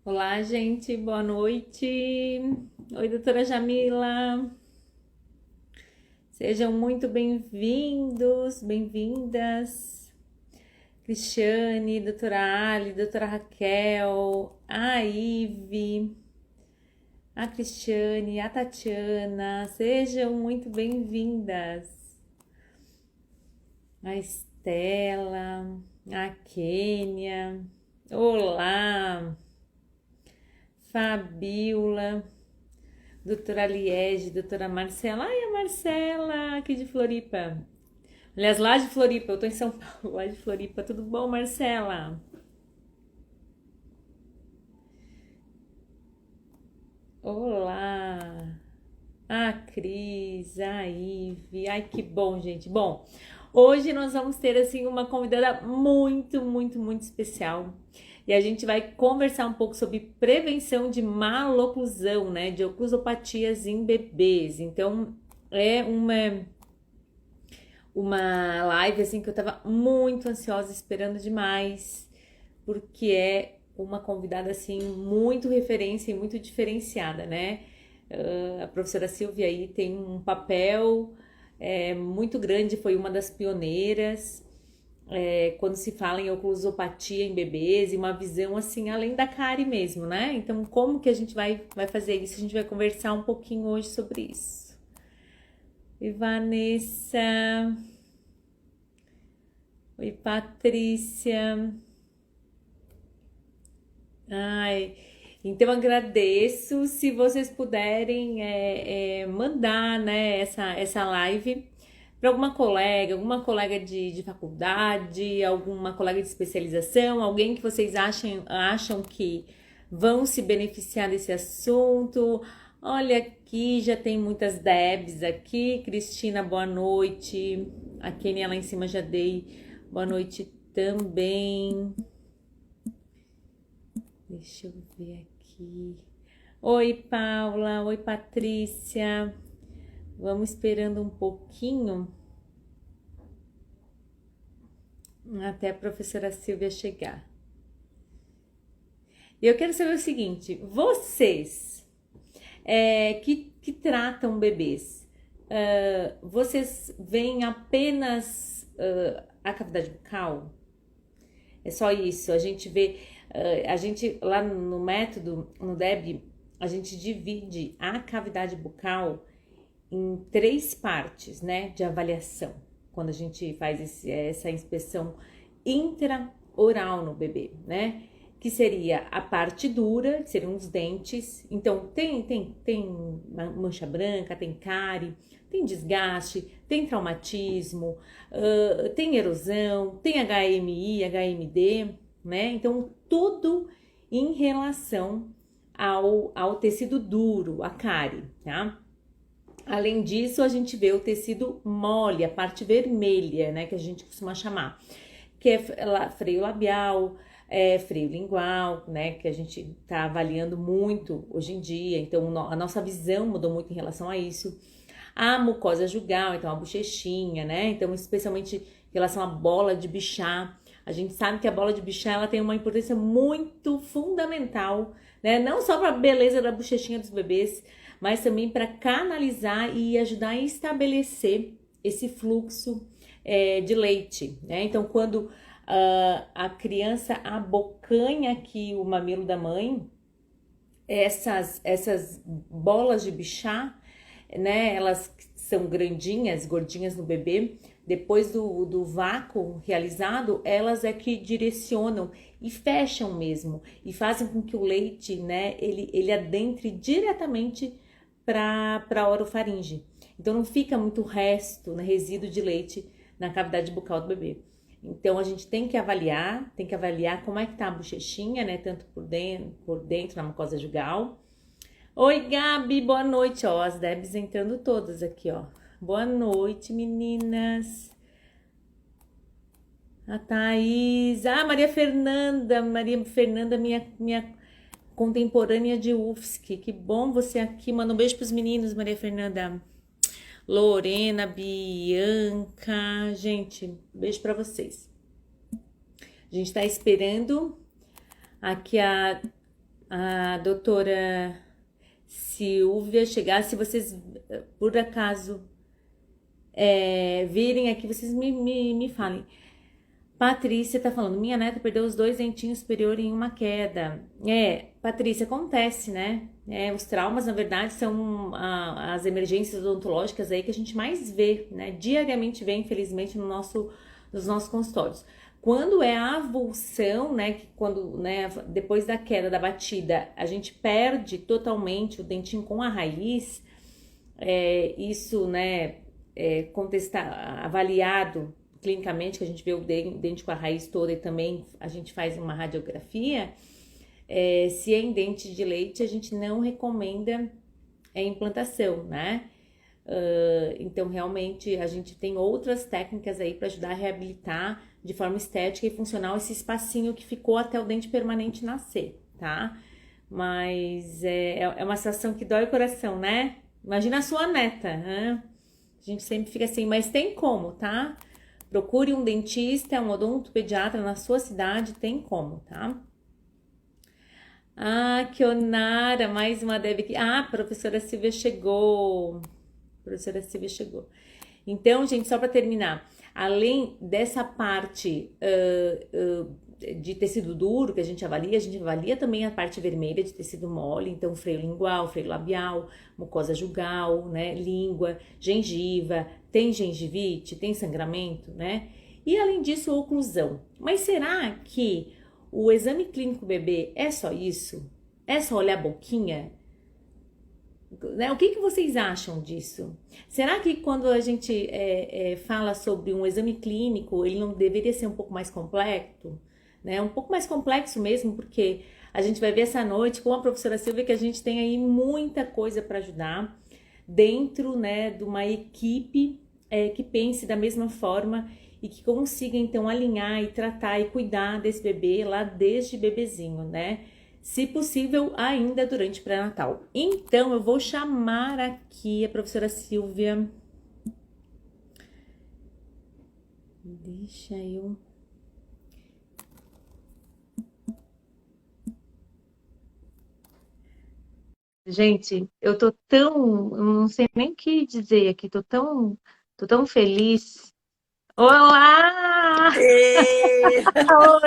Olá, gente, boa noite. Oi, doutora Jamila. Sejam muito bem-vindos, bem-vindas. Cristiane, doutora Ali, doutora Raquel, a Ive, a Cristiane, a Tatiana. Sejam muito bem-vindas. A Estela, a Kênia. Olá, Fabiola. Doutora Liege, doutora Marcela. Ai, a Marcela, aqui de Floripa. Aliás, lá de Floripa, eu tô em São Paulo, lá de Floripa. Tudo bom, Marcela? Olá. A Cris, a Ive. Ai, que bom, gente. Bom, hoje nós vamos ter, assim, uma convidada muito especial. E a gente vai conversar um pouco sobre prevenção de maloclusão, né? De oclusopatias em bebês. Então, é uma live assim que eu tava muito ansiosa, esperando demais, porque é uma convidada assim muito referência e muito diferenciada, né? A professora Silvia aí tem um papel muito grande, foi uma das pioneiras quando se fala em oclusopatia em bebês e uma visão assim além da cárie mesmo, né? Então, como que a gente vai fazer isso? A gente vai conversar um pouquinho hoje sobre isso. E Vanessa, oi Patrícia. Ai, então agradeço se vocês puderem mandar, né, essa live para alguma colega de faculdade, alguma colega de especialização, alguém que vocês acham que vão se beneficiar desse assunto. Olha aqui, já tem muitas Debs aqui. Cristina, boa noite. A Kenia lá em cima já dei boa noite também. Deixa eu ver aqui. Oi, Paula. Oi, Patrícia. Vamos esperando um pouquinho até a professora Silvia chegar. E eu quero saber o seguinte: vocês que tratam bebês, vocês veem apenas a cavidade bucal? É só isso. A gente vê, a gente lá no método, no DEB, a gente divide a cavidade bucal em três partes, né, de avaliação, quando a gente faz essa inspeção intraoral no bebê, né, que seria a parte dura, que seriam os dentes. Então, tem mancha branca, tem cárie, tem desgaste, tem traumatismo, tem erosão, tem HMI, HMD, né, então tudo em relação ao tecido duro, a cárie, tá? Além disso, a gente vê o tecido mole, a parte vermelha, né, que a gente costuma chamar, que é freio labial, freio lingual, né, que a gente tá avaliando muito hoje em dia, então a nossa visão mudou muito em relação a isso. A mucosa jugal, então a bochechinha, né, então especialmente em relação à bola de Bichat, a gente sabe que a bola de Bichat, ela tem uma importância muito fundamental, né, não só para a beleza da bochechinha dos bebês, mas também para canalizar e ajudar a estabelecer esse fluxo de leite, né? Então, quando a criança abocanha aqui o mamilo da mãe, essas bolas de Bichat, né? Elas são grandinhas, gordinhas no bebê. Depois do vácuo realizado, elas é que direcionam e fecham mesmo e fazem com que o leite, né? Ele adentre diretamente para a orofaringe. Então não fica muito resto, né, resíduo de leite na cavidade bucal do bebê. Então a gente tem que avaliar como é que tá a bochechinha, né, tanto por dentro na mucosa jugal. Oi, Gabi, boa noite, ó, as Debs entrando todas aqui, ó. Boa noite, meninas. A Thaís, Maria Fernanda, minha contemporânea de UFSC. Que bom você aqui. Manda um beijo pros meninos, Maria Fernanda. Lorena, Bianca. Gente, beijo pra vocês. A gente está esperando aqui a doutora Silvia chegar. Se vocês, por acaso, virem aqui, vocês me falem. Patrícia tá falando, minha neta perdeu os 2 dentinhos superiores em uma queda. Patrícia, acontece, né? Os traumas, na verdade, são as emergências odontológicas aí que a gente mais vê, né? Diariamente vê, infelizmente, nos nossos consultórios. Quando é a avulsão, né? Que quando, né, depois da queda, da batida, a gente perde totalmente o dentinho com a raiz, isso, né, avaliado clinicamente, que a gente vê o dente com a raiz toda e também a gente faz uma radiografia, se é em dente de leite, a gente não recomenda a implantação, né? Então, realmente, a gente tem outras técnicas aí para ajudar a reabilitar de forma estética e funcional esse espacinho que ficou até o dente permanente nascer, tá? Mas é uma situação que dói o coração, né? Imagina a sua neta, né? A gente sempre fica assim, mas tem como, tá? Procure um dentista, um odontopediatra na sua cidade, tem como, tá? Kionara, mais uma Deb aqui. A professora Silvia chegou. Professora Silvia chegou. Então, gente, só para terminar, além dessa parte de tecido duro que a gente avalia também a parte vermelha de tecido mole, então freio lingual, freio labial, mucosa jugal, né, língua, gengiva, tem gengivite, tem sangramento, né? E além disso, oclusão. Mas será que o exame clínico bebê é só isso? É só olhar a boquinha? Né? O que vocês acham disso? Será que quando a gente fala sobre um exame clínico, ele não deveria ser um pouco mais complexo? Né? Um pouco mais complexo mesmo, porque a gente vai ver essa noite com a professora Silvia que a gente tem aí muita coisa para ajudar dentro, né, de uma equipe que pense da mesma forma e que consiga então alinhar e tratar e cuidar desse bebê lá desde bebezinho, né? Se possível, ainda durante o pré-natal. Então, eu vou chamar aqui a professora Silvia. Deixa eu... Gente, eu tô tão... Eu não sei nem o que dizer aqui. Tô tão feliz. Olá! Ei! Oi!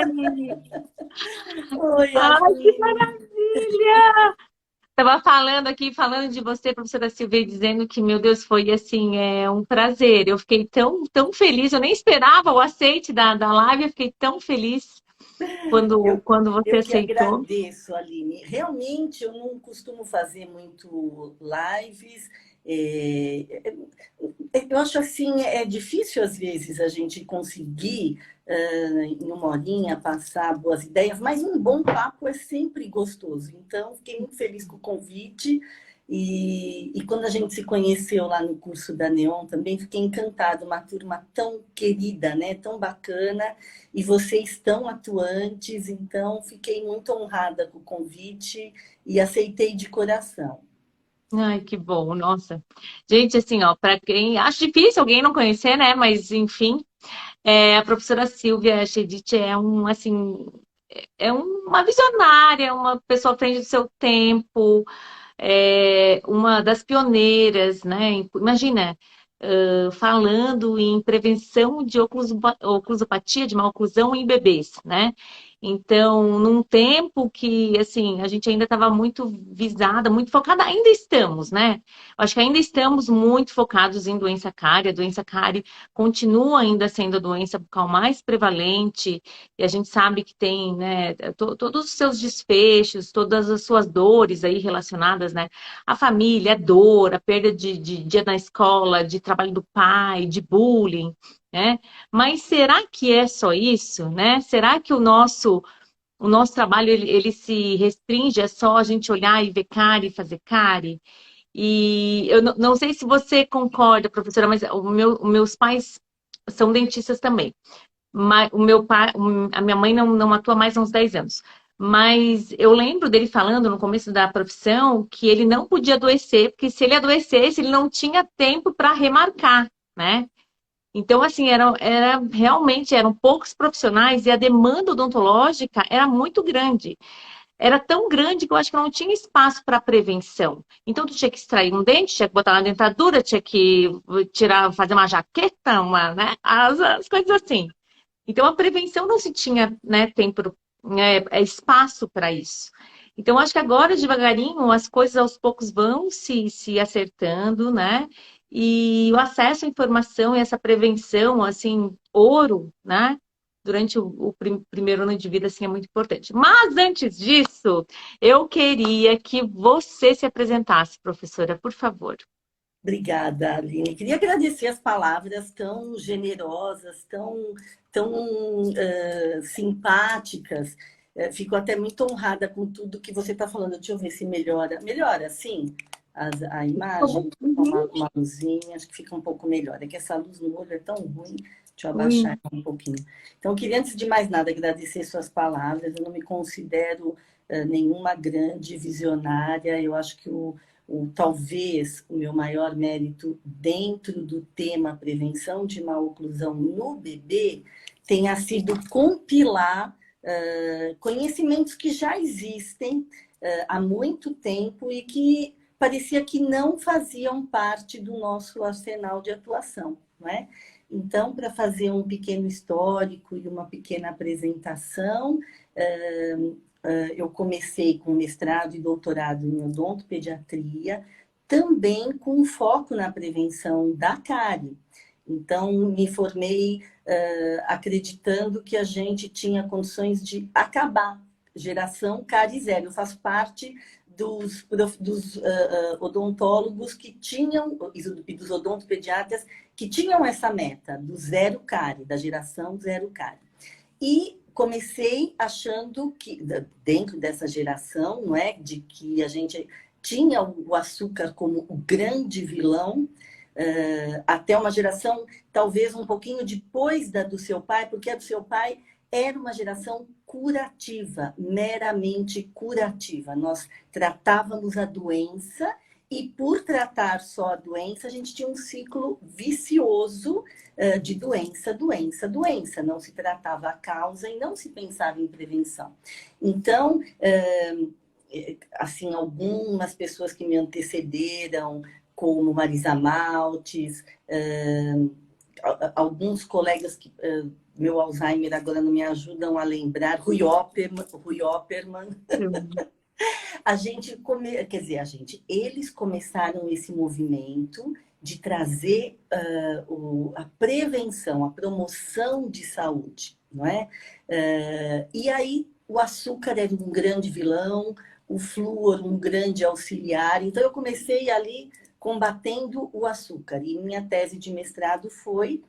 Oi, Ai, que Aline! maravilha! Tava falando aqui, falando de você, professora Silvia, dizendo que, meu Deus, foi assim, um prazer. Eu fiquei tão feliz, eu nem esperava o aceite da live, eu fiquei tão feliz quando você Eu que aceitou. agradeço, Aline. Realmente, eu não costumo fazer muito lives. Eu acho assim, é difícil às vezes a gente conseguir, em uma horinha, passar boas ideias, mas um bom papo é sempre gostoso. Então, fiquei muito feliz com o convite. E quando a gente se conheceu lá no curso da Neon, também fiquei encantada. Uma turma tão querida, né? Tão bacana. E vocês tão atuantes. Então, fiquei muito honrada com o convite e aceitei de coração. Ai, que bom, nossa. Gente, assim, ó, para quem... Acho difícil alguém não conhecer, né? Mas, enfim, a professora Silvia Chedid assim... É uma visionária, uma pessoa à frente do seu tempo, uma das pioneiras, né? Imagina, falando em prevenção de oclusopatia, de maloclusão em bebês, né? Então, num tempo que, assim, a gente ainda estava muito visada, muito focada, ainda estamos, né? Acho que ainda estamos muito focados em doença cárie. A doença cárie continua ainda sendo a doença bucal mais prevalente, e a gente sabe que tem, né, todos os seus desfechos, todas as suas dores aí relacionadas, né? A família, a dor, a perda de dia na escola, de trabalho do pai, de bullying, né? Mas será que é só isso, né? Será que o nosso trabalho ele se restringe a só a gente olhar e ver cárie e fazer cárie? E eu não sei se você concorda, professora, mas os meus pais são dentistas também. Mas o meu pai, a minha mãe não atua mais há uns 10 anos. Mas eu lembro dele falando no começo da profissão que ele não podia adoecer, porque se ele adoecesse, ele não tinha tempo para remarcar, né? Então, assim, realmente eram poucos profissionais e a demanda odontológica era muito grande. Era tão grande que eu acho que não tinha espaço para prevenção. Então, tu tinha que extrair um dente, tinha que botar na dentadura, tinha que tirar, fazer uma jaqueta, né, as coisas assim. Então, a prevenção não se tinha, né, tempo, espaço para isso. Então, acho que agora, devagarinho, as coisas aos poucos vão se acertando, né? E o acesso à informação e essa prevenção, assim, ouro, né? Durante primeiro ano de vida, assim, é muito importante. Mas, antes disso, eu queria que você se apresentasse, professora, por favor. Obrigada, Aline. Queria agradecer as palavras tão generosas, tão simpáticas. Fico até muito honrada com tudo que você está falando. Deixa eu ver se melhora. Melhora, sim, a imagem, uma luzinha, acho que fica um pouco melhor. É que essa luz no olho é tão ruim. Deixa eu abaixar um pouquinho. Então, queria, antes de mais nada, agradecer suas palavras. Eu não me considero nenhuma grande visionária. Eu acho que talvez o meu maior mérito dentro do tema prevenção de má oclusão no bebê tenha sido compilar conhecimentos que já existem há muito tempo e que parecia que não faziam parte do nosso arsenal de atuação, não é? Então, para fazer um pequeno histórico e uma pequena apresentação, eu comecei com mestrado e doutorado em odontopediatria, também com foco na prevenção da cárie. Então, me formei acreditando que a gente tinha condições de acabar geração cárie zero. Eu faço parte dos odontólogos que tinham, e dos odontopediatras que tinham essa meta do zero cárie, da geração zero cárie. E comecei achando que, dentro dessa geração, não é, de que a gente tinha o açúcar como o grande vilão, até uma geração, talvez um pouquinho depois da do seu pai, porque a do seu pai era uma geração curativa, meramente curativa. Nós tratávamos a doença e, por tratar só a doença, a gente tinha um ciclo vicioso de doença, doença, doença. Não se tratava a causa e não se pensava em prevenção. Então, assim, algumas pessoas que me antecederam, como Marisa Maltes, alguns colegas que meu Alzheimer agora não me ajudam a lembrar, Rui Opperman. A gente quer dizer, eles começaram esse movimento de trazer a prevenção, a promoção de saúde, não é? E aí o açúcar era um grande vilão, o flúor um grande auxiliar. Então eu comecei ali combatendo o açúcar. E minha tese de mestrado foi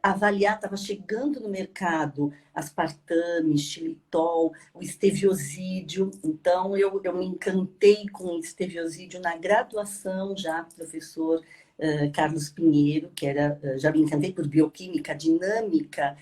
avaliar, estava chegando no mercado aspartame, xilitol, o esteviosídeo. Então, eu me encantei com o esteviosídeo na graduação já, professor Carlos Pinheiro, que era, já me encantei por bioquímica dinâmica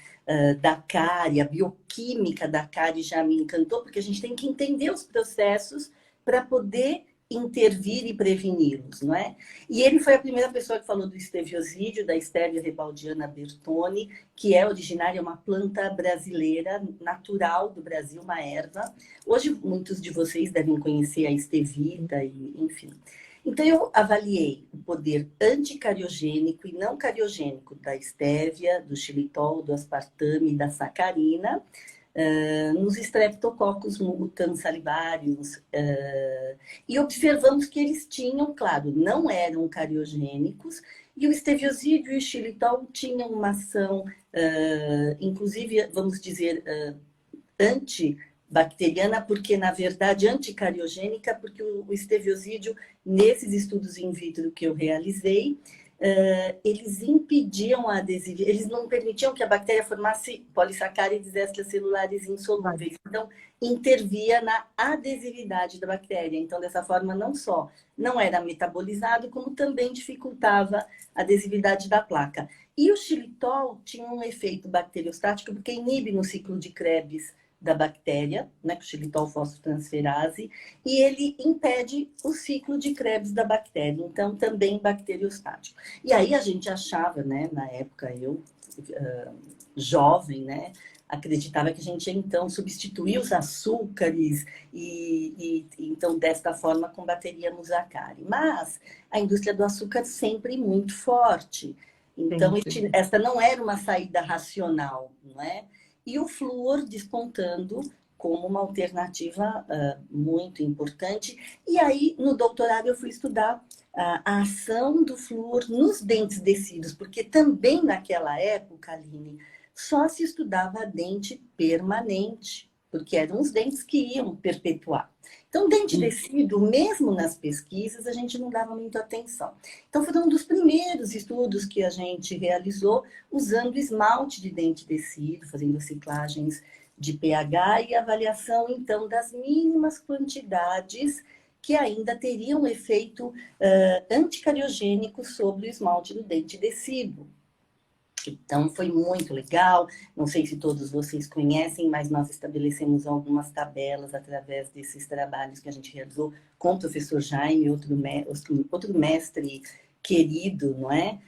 da cárie, a bioquímica da cárie já me encantou, porque a gente tem que entender os processos para poder intervir e preveni-los, não é? E ele foi a primeira pessoa que falou do esteviosídeo, da Stevia rebaldiana bertoni, que é originária, é uma planta brasileira, natural do Brasil, uma erva. Hoje, muitos de vocês devem conhecer a estevita, e, enfim. Então, eu avaliei o poder anticariogênico e não cariogênico da estévia, do xilitol, do aspartame e da sacarina, nos Streptococcus mutans salivarius, e observamos que eles tinham, claro, não eram cariogênicos, e o esteviosídeo e o xilitol tinham uma ação, inclusive, vamos dizer, antibacteriana, porque, na verdade, anticariogênica, porque o esteviosídeo, nesses estudos in vitro que eu realizei, eles impediam a adesividade, eles não permitiam que a bactéria formasse polissacárides extracelulares insolúveis. Então, intervia na adesividade da bactéria. Então, dessa forma, não só não era metabolizado, como também dificultava a adesividade da placa. E o xilitol tinha um efeito bacteriostático, porque inibe no ciclo de Krebs da bactéria, né, com xilitol fosfotransferase, e ele impede o ciclo de Krebs da bactéria, então também bacteriostático. E aí a gente achava, né, na época eu, jovem, né, acreditava que a gente ia então substituir os açúcares e então desta forma combateríamos a cárie. Mas a indústria do açúcar sempre muito forte. Então, esta não era uma saída racional, não é? E o flúor despontando como uma alternativa muito importante. E aí, no doutorado, eu fui estudar a ação do flúor nos dentes descidos, porque também naquela época, Aline, só se estudava dente permanente, porque eram os dentes que iam perpetuar. Então, dente descido, mesmo nas pesquisas, a gente não dava muita atenção. Então, foi um dos primeiros estudos que a gente realizou usando esmalte de dente descido, fazendo ciclagens de pH e avaliação, então, das mínimas quantidades que ainda teriam efeito anticariogênico sobre o esmalte do dente descido. Então, foi muito legal. Não sei se todos vocês conhecem, mas nós estabelecemos algumas tabelas através desses trabalhos que a gente realizou com o professor Jaime, outro mestre querido, não é?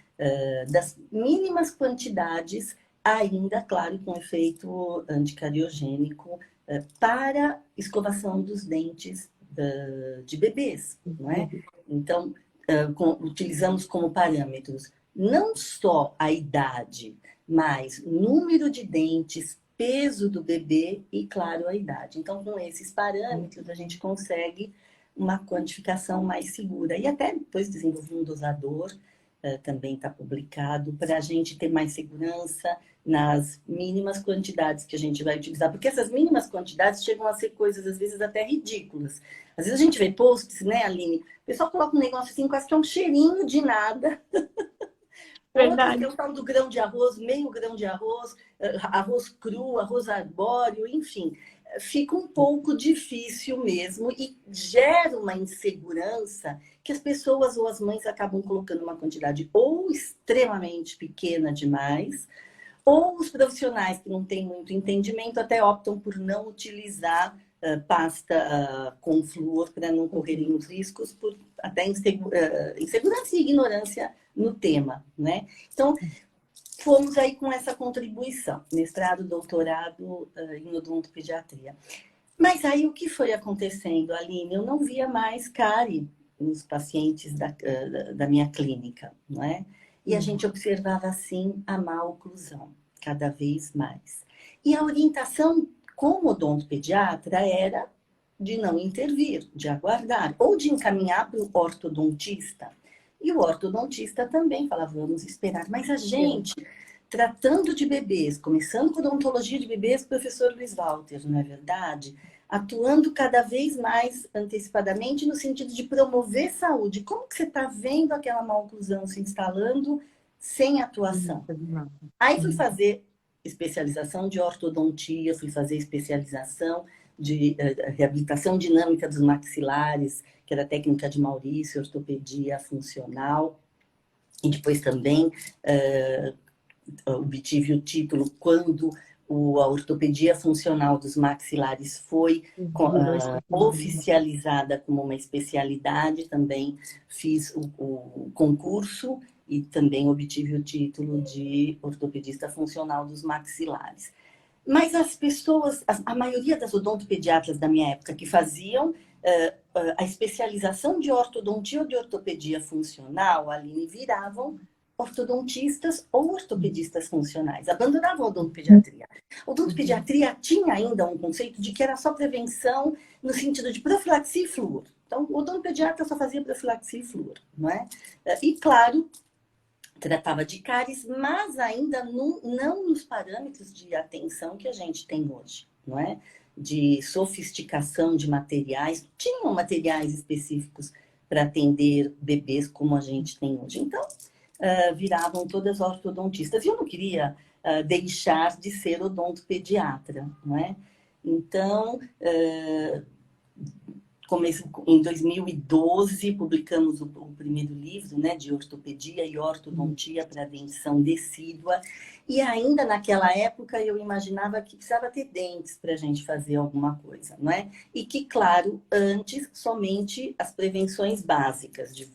Das mínimas quantidades, ainda, claro, com efeito anticariogênico, para escovação dos dentes de bebês, não é? Então, utilizamos como parâmetros não só a idade, mas número de dentes, peso do bebê e, claro, a idade. Então, com esses parâmetros, a gente consegue uma quantificação mais segura. E até depois desenvolver um dosador, também está publicado, para a gente ter mais segurança nas mínimas quantidades que a gente vai utilizar. Porque essas mínimas quantidades chegam a ser coisas, às vezes, até ridículas. Às vezes a gente vê posts, né, Aline? O pessoal coloca um negócio assim, quase que é um cheirinho de nada. Verdade. Outro que é o tal do grão de arroz, meio grão de arroz, arroz cru, arroz arbóreo, enfim. Fica um pouco difícil mesmo e gera uma insegurança que as pessoas ou as mães acabam colocando uma quantidade ou extremamente pequena demais, ou os profissionais que não têm muito entendimento até optam por não utilizar pasta com flúor para não correrem os riscos por até insegurança e ignorância no tema, né? Então, fomos aí com essa contribuição, mestrado, doutorado em odontopediatria. Mas aí o que foi acontecendo, Aline? Eu não via mais cárie nos pacientes da minha clínica, não é? E a gente observava, assim, a má oclusão, cada vez mais. E a orientação como odontopediatra era de não intervir, de aguardar, ou de encaminhar para o ortodontista. E o ortodontista também falava, vamos esperar. Mas a gente, tratando de bebês, começando com odontologia de bebês, professor Luiz Walter, não é verdade? Atuando cada vez mais antecipadamente no sentido de promover saúde. Como que você está vendo aquela má oclusão se instalando sem atuação? Aí fui fazer especialização de ortodontia, fui fazer especialização de reabilitação dinâmica dos maxilares, que era a técnica de Maurício, ortopedia funcional. E depois também obtive o título quando a ortopedia funcional dos maxilares foi oficializada como uma especialidade. Também fiz o concurso e também obtive o título de ortopedista funcional dos maxilares. Mas as pessoas, a maioria das odontopediatras da minha época que faziam a especialização de ortodontia ou de ortopedia funcional, Aline, viravam ortodontistas ou ortopedistas funcionais, abandonavam a odontopediatria. A odontopediatria tinha ainda um conceito de que era só prevenção no sentido de profilaxia e flúor. Então, o odontopediatra só fazia profilaxia e flúor, não é? E, claro, tratava de cáries, mas ainda não nos parâmetros de atenção que a gente tem hoje, não é? De sofisticação de materiais. Tinham materiais específicos para atender bebês como a gente tem hoje. Então, viravam todas ortodontistas. E eu não queria deixar de ser odontopediatra, não é? Então, Em 2012, publicamos o primeiro livro, né, de ortopedia e ortodontia para dentição decídua. E ainda naquela época eu imaginava que precisava ter dentes para a gente fazer alguma coisa, não é? E que, claro, antes somente as prevenções básicas de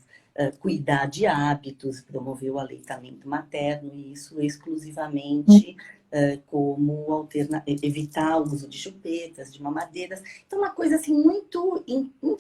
cuidar de hábitos, promover o aleitamento materno, e isso exclusivamente como evitar o uso de chupetas, de mamadeiras. Então, uma coisa assim muito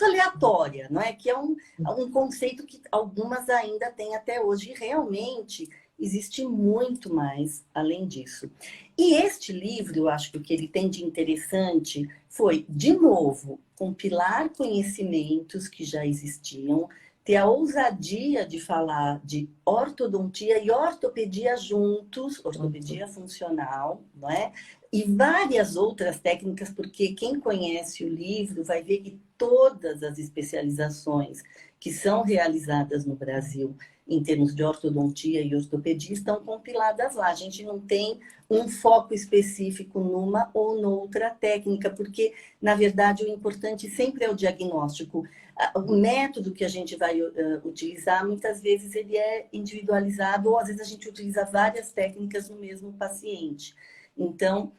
aleatória, não é? Que é um conceito que algumas ainda têm até hoje. E realmente existe muito mais além disso. E este livro, eu acho que o que ele tem de interessante foi, de novo, compilar conhecimentos que já existiam, ter a ousadia de falar de ortodontia e ortopedia juntos, ortopedia funcional, não é? E várias outras técnicas, porque quem conhece o livro vai ver que todas as especializações que são realizadas no Brasil em termos de ortodontia e ortopedia estão compiladas lá. A gente não tem um foco específico numa ou noutra técnica, porque, na verdade, o importante sempre é o diagnóstico. O método que a gente vai utilizar, muitas vezes, ele é individualizado, ou às vezes a gente utiliza várias técnicas no mesmo paciente. Então,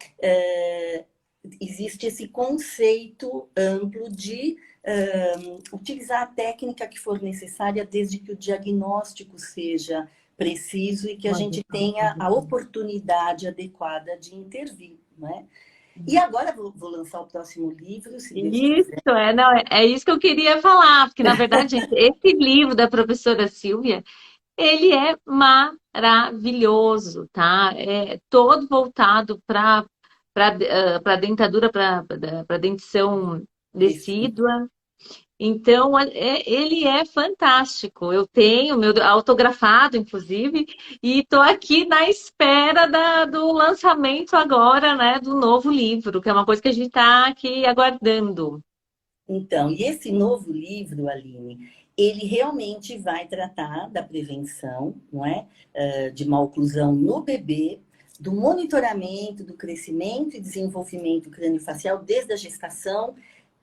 existe esse conceito amplo de utilizar a técnica que for necessária, desde que o diagnóstico seja preciso e que a gente tenha a oportunidade adequada de intervir, né? E agora vou lançar o próximo livro, se Deus Isso, quiser. não, é isso que eu queria falar, porque na verdade, gente, esse livro da professora Silvia, ele é maravilhoso, tá? É todo voltado para dentadura, para dentição decídua. Então, ele é fantástico. Eu tenho meu autografado, inclusive, e estou aqui na espera do lançamento agora, né, do novo livro, que é uma coisa que a gente está aqui aguardando. Então, e esse novo livro, Aline, ele realmente vai tratar da prevenção, não é? De má oclusão no bebê, do monitoramento, do crescimento e desenvolvimento craniofacial desde a gestação,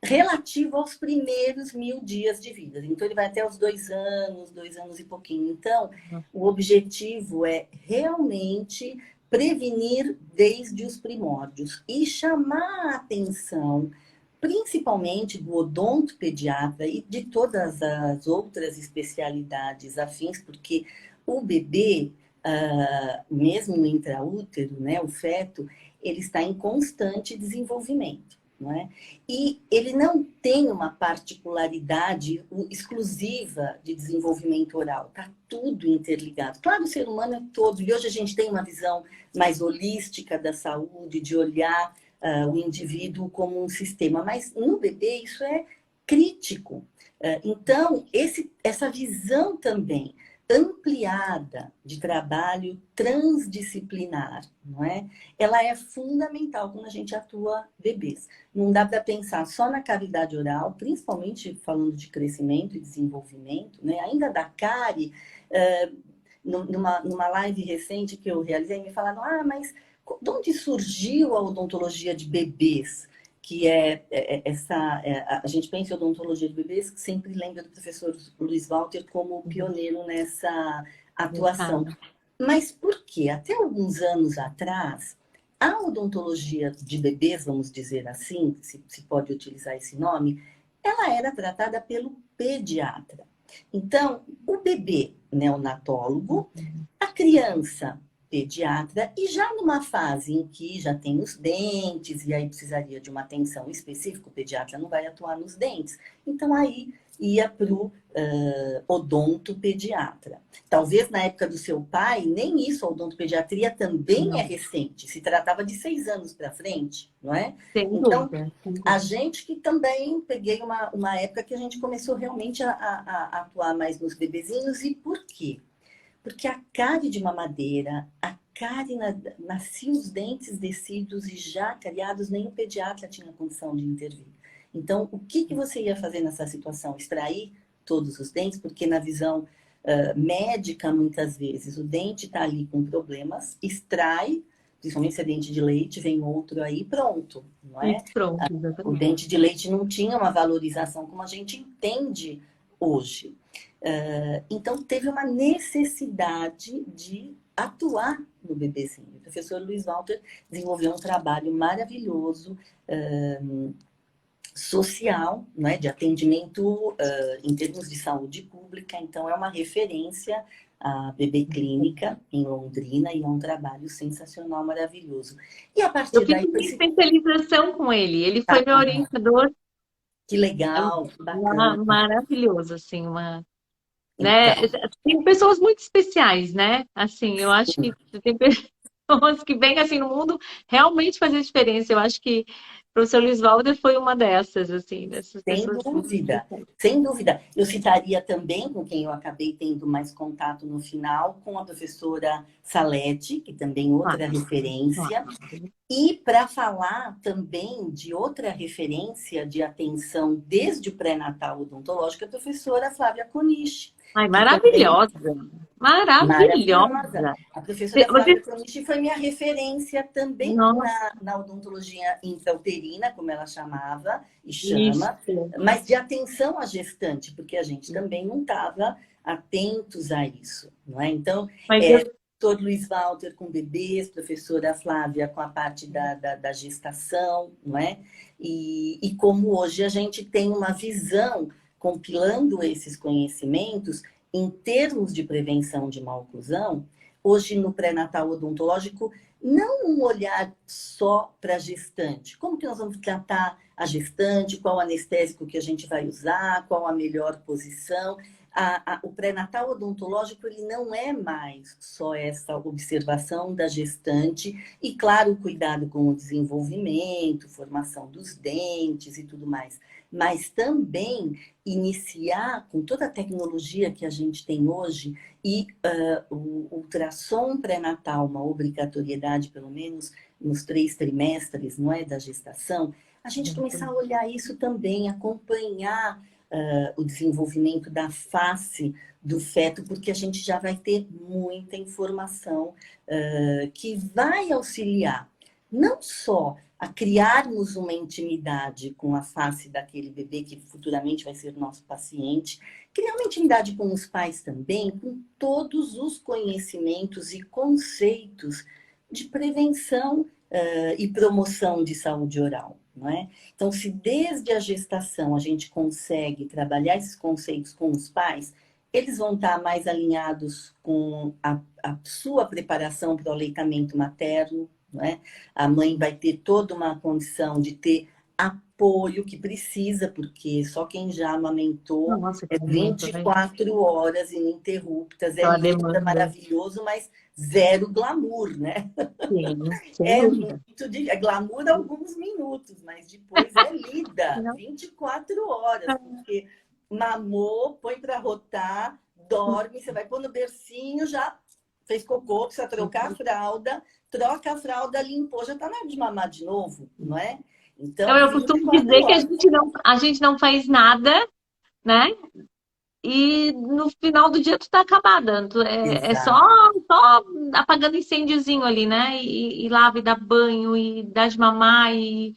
relativo aos primeiros 1000 dias de vida. Então, ele vai até os 2 anos e pouquinho. Então, o objetivo é realmente prevenir desde os primórdios e chamar a atenção principalmente do odontopediatra e de todas as outras especialidades afins, porque o bebê, mesmo no intraútero, né, o feto, ele está em constante desenvolvimento. Não é? E ele não tem uma particularidade exclusiva de desenvolvimento oral, está tudo interligado. Claro, o ser humano é todo, e hoje a gente tem uma visão mais holística da saúde, de olhar o indivíduo como um sistema, mas no bebê isso é crítico. Então, essa visão também ampliada de trabalho transdisciplinar, não é? Ela é fundamental quando a gente atua bebês. Não dá para pensar só na cavidade oral, principalmente falando de crescimento e desenvolvimento, né? Ainda da cárie, numa live recente que eu realizei, me falaram, mas de onde surgiu a odontologia de bebês? Que a gente pensa em odontologia de bebês, que sempre lembra do professor Luiz Walter como pioneiro nessa atuação. Mas por quê? Até alguns anos atrás, a odontologia de bebês, vamos dizer assim, se pode utilizar esse nome, ela era tratada pelo pediatra. Então, o bebê neonatólogo, a criança pediatra, e já numa fase em que já tem os dentes, e aí precisaria de uma atenção específica, o pediatra não vai atuar nos dentes. Então, aí ia para o odontopediatra. Talvez na época do seu pai, nem isso, a odontopediatria também é recente, se tratava de 6 anos para frente, não é? Então, a gente que também peguei uma época que a gente começou realmente a atuar mais nos bebezinhos, e por quê? Porque a cárie de mamadeira, a cárie nascia os dentes decíduos e já cariados, nem o pediatra tinha condição de intervir. Então, o que você ia fazer nessa situação? Extrair todos os dentes? Porque na visão médica, muitas vezes, o dente está ali com problemas, extrai, principalmente se é dente de leite, vem outro aí, pronto, não é? E pronto, O exatamente. dente de leite não tinha uma valorização como a gente entende hoje. Então, teve uma necessidade de atuar no bebezinho. O professor Luiz Walter desenvolveu um trabalho maravilhoso, social, né, de atendimento em termos de saúde pública. Então, é uma referência a Bebê Clínica em Londrina e é um trabalho sensacional, maravilhoso. E a Eu partir fiz daí, uma especialização com ele. Ele foi meu orientador. que legal, que bacana. Maravilhoso, assim, né? Então, Tem pessoas muito especiais, né? Assim, eu acho que tem pessoas que vêm assim no mundo realmente fazer diferença. Eu acho que o professor Luiz Walder foi uma dessas, assim, dessas sem pessoas muito dúvida, especiais. sem dúvida. Eu citaria também, com quem eu acabei tendo mais contato no final, com a professora Salete, que também outra Claro, referência. claro. E para falar também de outra referência de atenção desde o pré-natal odontológico, a professora Flávia Coniche, Ai, que também maravilhosa, maravilhosa. maravilhosa. A professora Você, Flávia Coniche foi minha referência também nossa, na odontologia intrauterina, como ela chamava e isso. chama, mas de atenção à gestante, porque a gente também não estava atentos a isso, não é? Então, Mas eu, professor Luiz Walter com bebês, professora Flávia com a parte da gestação, não é? E como hoje a gente tem uma visão, compilando esses conhecimentos, em termos de prevenção de maloclusão, hoje no pré-natal odontológico, não um olhar só para a gestante. Como que nós vamos tratar a gestante? Qual anestésico que a gente vai usar? Qual a melhor posição? O pré-natal odontológico ele não é mais só essa observação da gestante e, claro, o cuidado com o desenvolvimento, formação dos dentes e tudo mais, mas também iniciar com toda a tecnologia que a gente tem hoje e o ultrassom pré-natal, uma obrigatoriedade, pelo menos nos 3 trimestres, não é, da gestação, a gente começar a olhar isso também, acompanhar o desenvolvimento da face do feto, porque a gente já vai ter muita informação que vai auxiliar não só a criarmos uma intimidade com a face daquele bebê que futuramente vai ser nosso paciente, criar uma intimidade com os pais também, com todos os conhecimentos e conceitos de prevenção e promoção de saúde oral, não é? Então, se desde a gestação a gente consegue trabalhar esses conceitos com os pais, eles vão estar mais alinhados com a sua preparação para o aleitamento materno, não é? A mãe vai ter toda uma condição de ter apoio que precisa, porque só quem já amamentou nossa, é que momento, né? 24 horas ininterruptas, é Aquela lindo, é demanda. maravilhoso, mas zero glamour, né? Sim, sem É dúvida. muito é glamour alguns minutos, mas depois é lida Não. 24 horas, porque mamou, põe para rotar, dorme, você vai pôr no bercinho, já fez cocô, precisa trocar a fralda, troca a fralda, limpou, já está na hora de mamar de novo, não é? Então, Então, eu costumo 24 dizer que horas. a gente não faz nada, né? E no final do dia tu tá acabada. É só, Exato. só apagando incêndiozinho ali, né? E lava e dá banho, e dá de mamar, e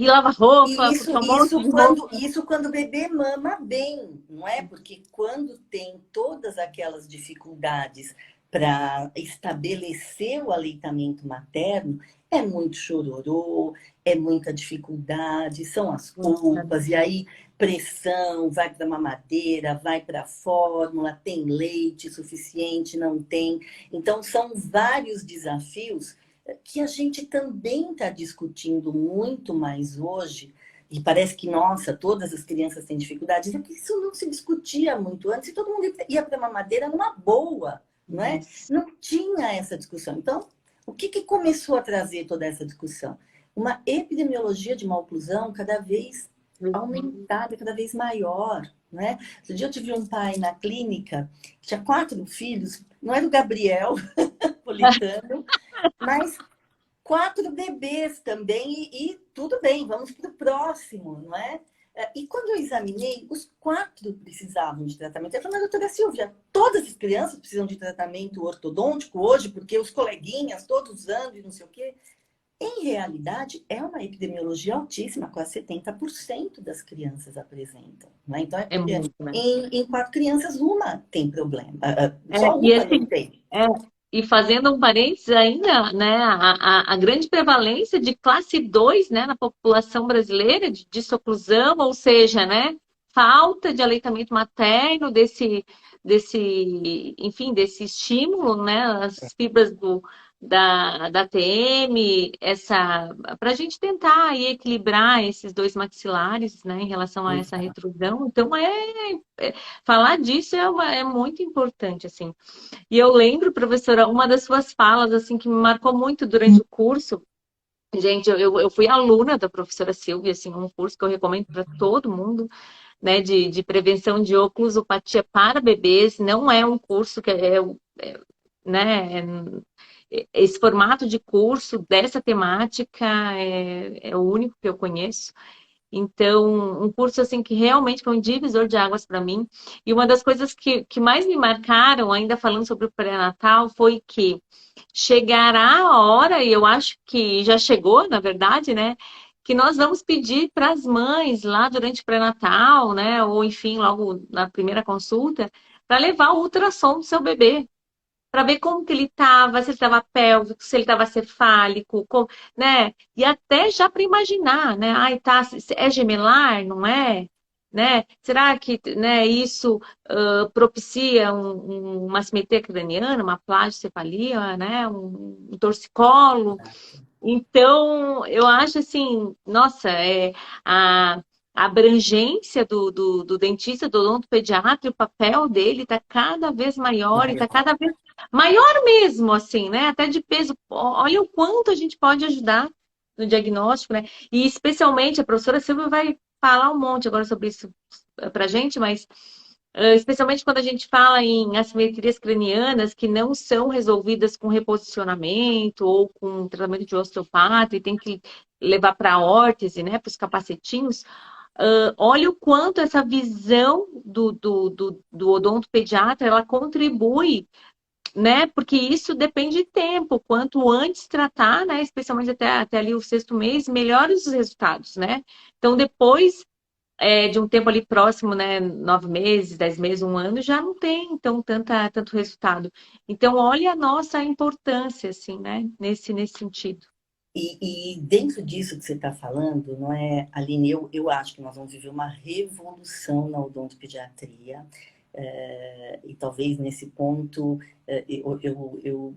lava roupa, E porque é um monte de roupa. isso quando o bebê mama bem, não é? Porque quando tem todas aquelas dificuldades para estabelecer o aleitamento materno, é muito chororô, é muita dificuldade, são as culpas, e aí pressão, vai para a mamadeira, vai para a fórmula, tem leite suficiente, não tem. Então, são vários desafios que a gente também está discutindo muito mais hoje, e parece que, nossa, todas as crianças têm dificuldades, é porque isso não se discutia muito antes, e todo mundo ia para a mamadeira numa boa, não é? Não tinha essa discussão. Então, o que começou a trazer toda essa discussão? Uma epidemiologia de maloclusão cada vez aumentada, cada vez maior, né? Outro dia eu tive um pai na clínica, que tinha 4 filhos, não era o Gabriel Politano, mas 4 bebês também, e tudo bem, vamos para o próximo, não é? E quando eu examinei, os 4 precisavam de tratamento. Eu falei, mas doutora Silvia, todas as crianças precisam de tratamento ortodôntico hoje, porque os coleguinhas todos usando e não sei o quê. Em realidade, é uma epidemiologia altíssima, quase 70% das crianças apresentam. Né? Então, é É porque muito, né? em 4 crianças, uma tem problema. É, Só e uma não assim, tem. é, e fazendo um parênteses ainda, né, a grande prevalência de classe 2, né, na população brasileira, de dissoclusão, ou seja, né, falta de aleitamento materno, enfim, desse estímulo, né, as fibras da TM, para a gente tentar aí equilibrar esses dois maxilares, né, em relação a essa Exato. retrusão. Então, falar disso é muito importante, assim. E eu lembro, professora, uma das suas falas, assim, que me marcou muito durante o curso. Gente, eu fui aluna da professora Silvia, assim, um curso que eu recomendo para todo mundo, né, de prevenção de oclusopatia para bebês. Não é um curso que né, esse formato de curso dessa temática é o único que eu conheço. Então, um curso assim que realmente foi um divisor de águas para mim. E uma das coisas que mais me marcaram, ainda falando sobre o pré-natal, foi que chegará a hora, e eu acho que já chegou, na verdade, né? Que nós vamos pedir para as mães lá durante o pré-natal, né? Ou enfim, logo na primeira consulta, para levar o ultrassom do seu bebê para ver como que ele estava, se ele estava pélvico, se ele estava cefálico, né? E até já para imaginar, né? Ai, tá, é gemelar, não é? Né? Será que, né, isso propicia uma simetria craniana, uma plagiocefaleia, né? Um torcicolo? Então, eu acho assim, nossa, a, a abrangência do dentista, do odontopediatra, o papel dele está cada vez maior e está Maior. cada vez maior mesmo, assim, né? Até de peso. Olha o quanto a gente pode ajudar no diagnóstico, né? E especialmente a professora Silvia vai falar um monte agora sobre isso para gente, mas especialmente quando a gente fala em assimetrias cranianas que não são resolvidas com reposicionamento ou com tratamento de osteopata e tem que levar para a órtese, né, para os capacetinhos. Olha o quanto essa visão do odontopediatra ela contribui, né? Porque isso depende de tempo. Quanto antes tratar, né? Especialmente até ali o sexto mês, melhores os resultados, né? Então, depois de um tempo ali próximo, né, 9 meses, 10 meses, um ano, já não tem então tanto resultado. Então, olha a nossa importância, assim, né, nesse sentido. E dentro disso que você está falando, não é, Aline, eu acho que nós vamos viver uma revolução na odontopediatria. E talvez nesse ponto eu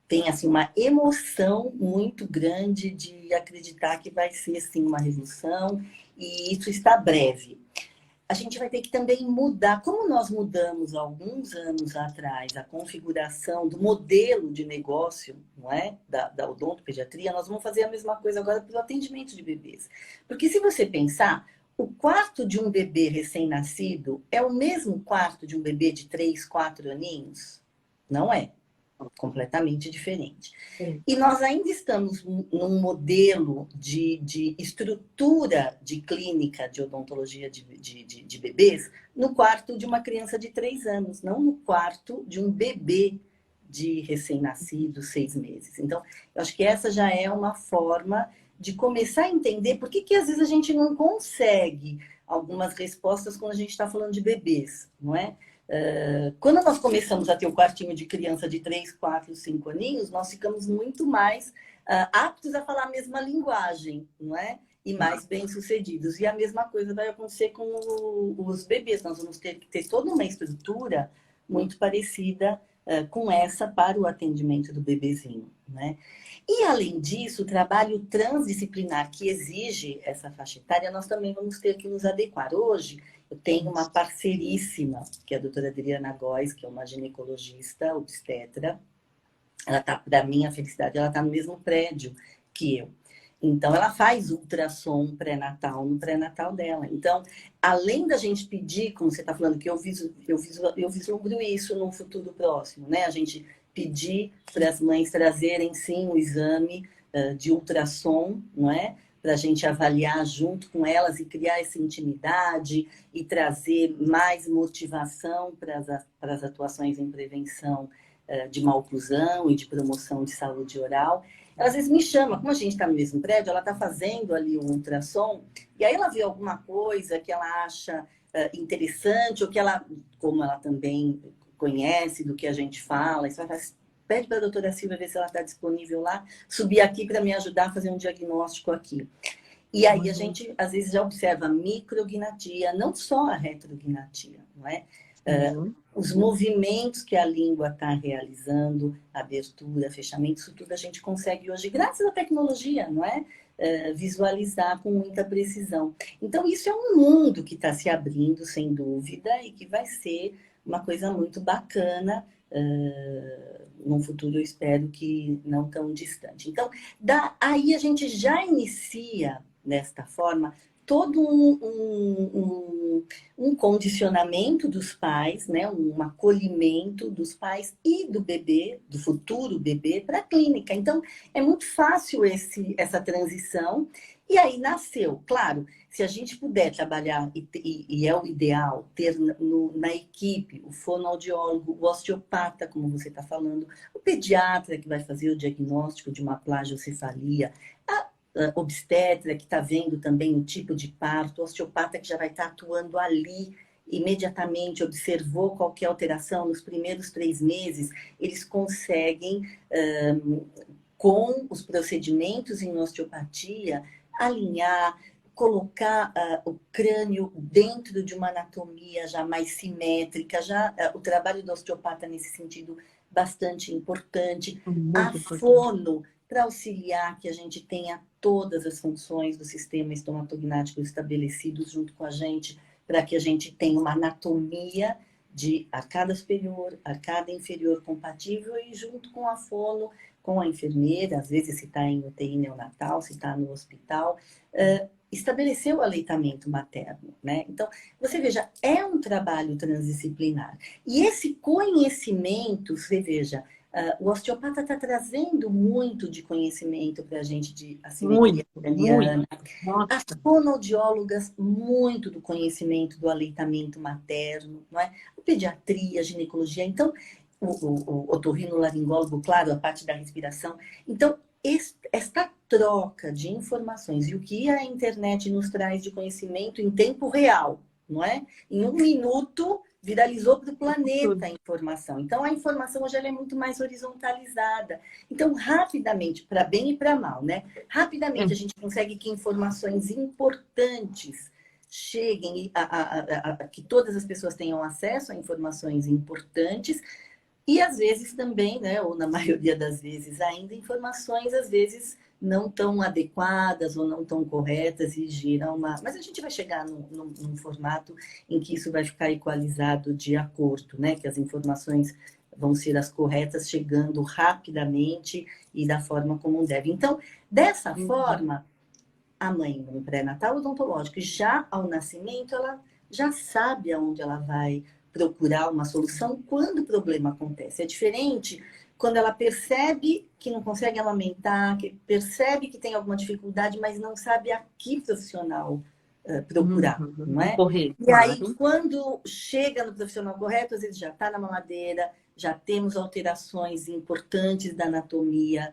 tenha assim, uma emoção muito grande de acreditar que vai ser assim, uma revolução e isso está breve. A gente vai ter que também mudar, como nós mudamos há alguns anos atrás a configuração do modelo de negócio, não é? Da odontopediatria, nós vamos fazer a mesma coisa agora para o atendimento de bebês. Porque se você pensar, o quarto de um bebê recém-nascido é o mesmo quarto de um bebê de 3, 4 aninhos? Não é. Completamente diferente. Sim. E nós ainda estamos num modelo de estrutura de clínica de odontologia de bebês no quarto de uma criança de 3 anos, não no quarto de um bebê de recém-nascido, 6 meses. Então, eu acho que essa já é uma forma de começar a entender por que às vezes a gente não consegue algumas respostas quando a gente está falando de bebês, não é? Quando nós começamos a ter o quartinho de criança de 3, 4, 5 aninhos, nós ficamos muito mais aptos a falar a mesma linguagem, não é? E mais bem-sucedidos. E a mesma coisa vai acontecer com os bebês. Nós vamos ter que ter toda uma estrutura muito parecida com essa para o atendimento do bebezinho, né? E, além disso, o trabalho transdisciplinar que exige essa faixa etária, nós também vamos ter que nos adequar. Hoje, eu tenho uma parceiríssima, que é a doutora Adriana Góes, que é uma ginecologista obstetra. Ela está, para minha felicidade, ela está no mesmo prédio que eu. Então, ela faz ultrassom pré-natal no pré-natal dela. Então, além da gente pedir, como você está falando, que eu vislumbro isso no futuro próximo, né? A gente pedir para as mães trazerem, sim, o exame de ultrassom, não é? para a gente avaliar junto com elas e criar essa intimidade e trazer mais motivação para as atuações em prevenção de maloclusão e de promoção de saúde oral. Ela às vezes me chama, como a gente está no mesmo prédio, ela está fazendo ali um ultrassom, e aí ela vê alguma coisa que ela acha interessante, ou que ela, como ela também conhece do que a gente fala, isso ela pede para a doutora Silvia ver se ela está disponível lá, subir aqui para me ajudar a fazer um diagnóstico aqui. E aí a gente, às vezes, já observa a micrognatia, não só a retrognatia, não é? Os movimentos que a língua está realizando, abertura, fechamento, isso tudo a gente consegue hoje, graças à tecnologia, não é? Visualizar com muita precisão. Então, isso é um mundo que está se abrindo, sem dúvida, e que vai ser uma coisa muito bacana num futuro, eu espero que não tão distante. Então, aí a gente já inicia, desta forma, todo um condicionamento dos pais, né? Um acolhimento dos pais e do bebê, do futuro bebê, para a clínica. Então, é muito fácil essa transição. E aí nasceu, claro, se a gente puder trabalhar, e é o ideal, ter na equipe o fonoaudiólogo, o osteopata, como você está falando, o pediatra que vai fazer o diagnóstico de uma plagiocefalia, a obstetra que está vendo também o tipo de parto, o osteopata que já vai estar atuando ali, imediatamente observou qualquer alteração nos primeiros 3 meses, eles conseguem, com os procedimentos em osteopatia, alinhar, colocar o crânio dentro de uma anatomia já mais simétrica, o trabalho do osteopata nesse sentido bastante importante. Muito importante. Fono, para auxiliar que a gente tenha todas as funções do sistema estomatognático estabelecidos junto com a gente, para que a gente tenha uma anatomia de arcada superior, arcada inferior compatível e junto com a fono, com a enfermeira, às vezes se está em UTI neonatal, se está no hospital, estabeleceu o aleitamento materno, né? Então, você veja, é um trabalho transdisciplinar. E esse conhecimento, você veja, o osteopata está trazendo muito de conhecimento para a gente de assimetria craniana. As fonoaudiólogas, muito do conhecimento do aleitamento materno, não é? A pediatria, a ginecologia. Então, o otorrinolaringólogo, claro, a parte da respiração. Então, esta troca de informações e o que a internet nos traz de conhecimento em tempo real, não é? Em 1 minuto, viralizou para o planeta a informação. Então, a informação hoje ela é muito mais horizontalizada. Então, rapidamente, para bem e para mal, né? Rapidamente a gente consegue que informações importantes cheguem, que todas as pessoas tenham acesso a informações importantes e, às vezes, também, né? Ou na maioria das vezes ainda, informações, às vezes, não tão adequadas ou não tão corretas e giram uma... Mas a gente vai chegar num formato em que isso vai ficar equalizado de acordo, né? Que as informações vão ser as corretas, chegando rapidamente e da forma como deve. Então, dessa forma, a mãe no pré-natal odontológico, já ao nascimento, ela já sabe aonde ela vai procurar uma solução quando o problema acontece. É diferente quando ela percebe que não consegue amamentar, que percebe que tem alguma dificuldade, mas não sabe a que profissional procurar, não é? Correto, e aí, quando chega no profissional correto, às vezes já está na mamadeira, já temos alterações importantes da anatomia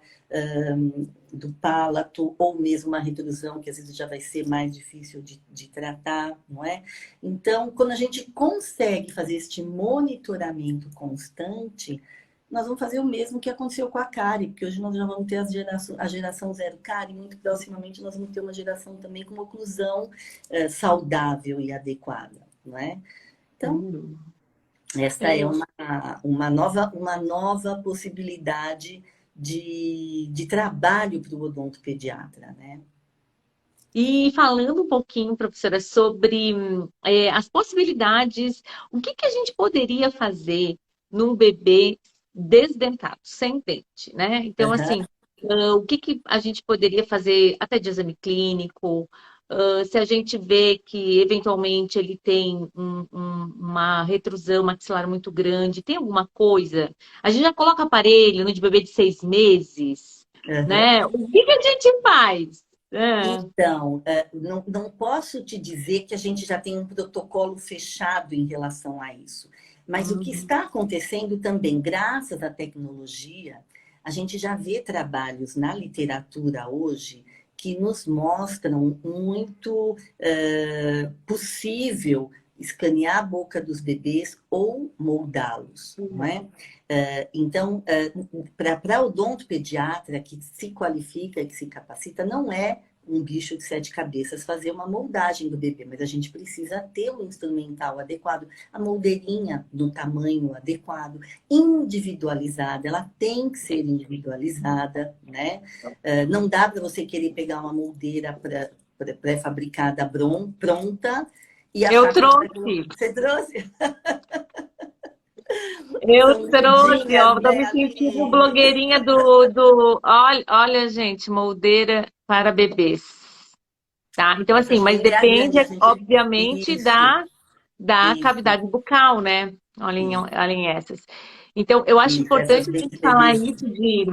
do palato, ou mesmo uma retrusão, que às vezes já vai ser mais difícil de tratar, não é? Então, quando a gente consegue fazer este monitoramento constante, nós vamos fazer o mesmo que aconteceu com a cárie, porque hoje nós já vamos ter a geração zero cárie, muito proximamente nós vamos ter uma geração também com uma oclusão saudável e adequada, não é? Então, essa é uma nova possibilidade de trabalho para o odontopediatra, né? E falando um pouquinho, professora, sobre as possibilidades, o que a gente poderia fazer num bebê desdentado, sem dente, né? Então, assim, o que a gente poderia fazer até de exame clínico, se a gente vê que eventualmente ele tem uma retrusão maxilar muito grande, tem alguma coisa? A gente já coloca aparelho no de bebê de 6 meses, né? O que a gente faz? É. Então, não posso te dizer que a gente já tem um protocolo fechado em relação a isso. Mas o que Uhum. está acontecendo também, graças à tecnologia, a gente já vê trabalhos na literatura hoje que nos mostram muito possível escanear a boca dos bebês ou moldá-los, não é? Então, para odontopediatra que se qualifica, que se capacita, não é um bicho de sete cabeças fazer uma moldagem do bebê, mas a gente precisa ter o instrumental adequado, a moldeirinha no tamanho adequado, individualizada, ela tem que ser individualizada, né? Não dá para você querer pegar uma moldeira pré-fabricada pronta e Eu achar que trouxe. você trouxe. Eu São trouxe, lindinhas, ó, tô né, me sentindo Aline? blogueirinha olha, gente, moldeira para bebês, tá? Então, Essa assim, mas moldeira é depende, grande, a gente. obviamente, Isso, da isso, cavidade bucal, né? isso, Olhem essas. Então, eu acho isso. Essas importante a gente falar bebês, isso de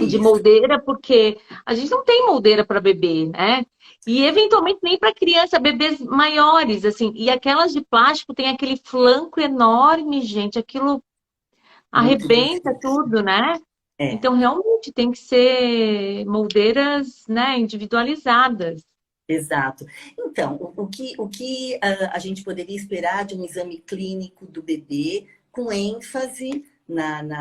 isso. moldeira, porque a gente não tem moldeira para bebê, né? E eventualmente nem para criança, bebês maiores, assim. E aquelas de plástico tem aquele flanco enorme, gente. Aquilo Muito arrebenta difícil. tudo, né? É, Então, realmente, tem que ser moldeiras, né, individualizadas. exato. Então, o que a gente poderia esperar de um exame clínico do bebê com ênfase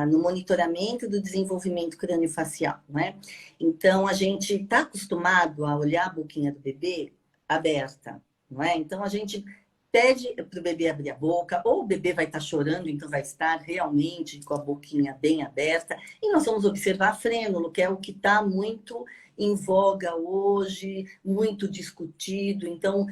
no monitoramento do desenvolvimento craniofacial, né? Então, a gente está acostumado a olhar a boquinha do bebê aberta, não é? Então, a gente pede para o bebê abrir a boca, ou o bebê vai estar chorando, então vai estar realmente com a boquinha bem aberta, e nós vamos observar frênulo, que é o que está muito em voga hoje, muito discutido. Então,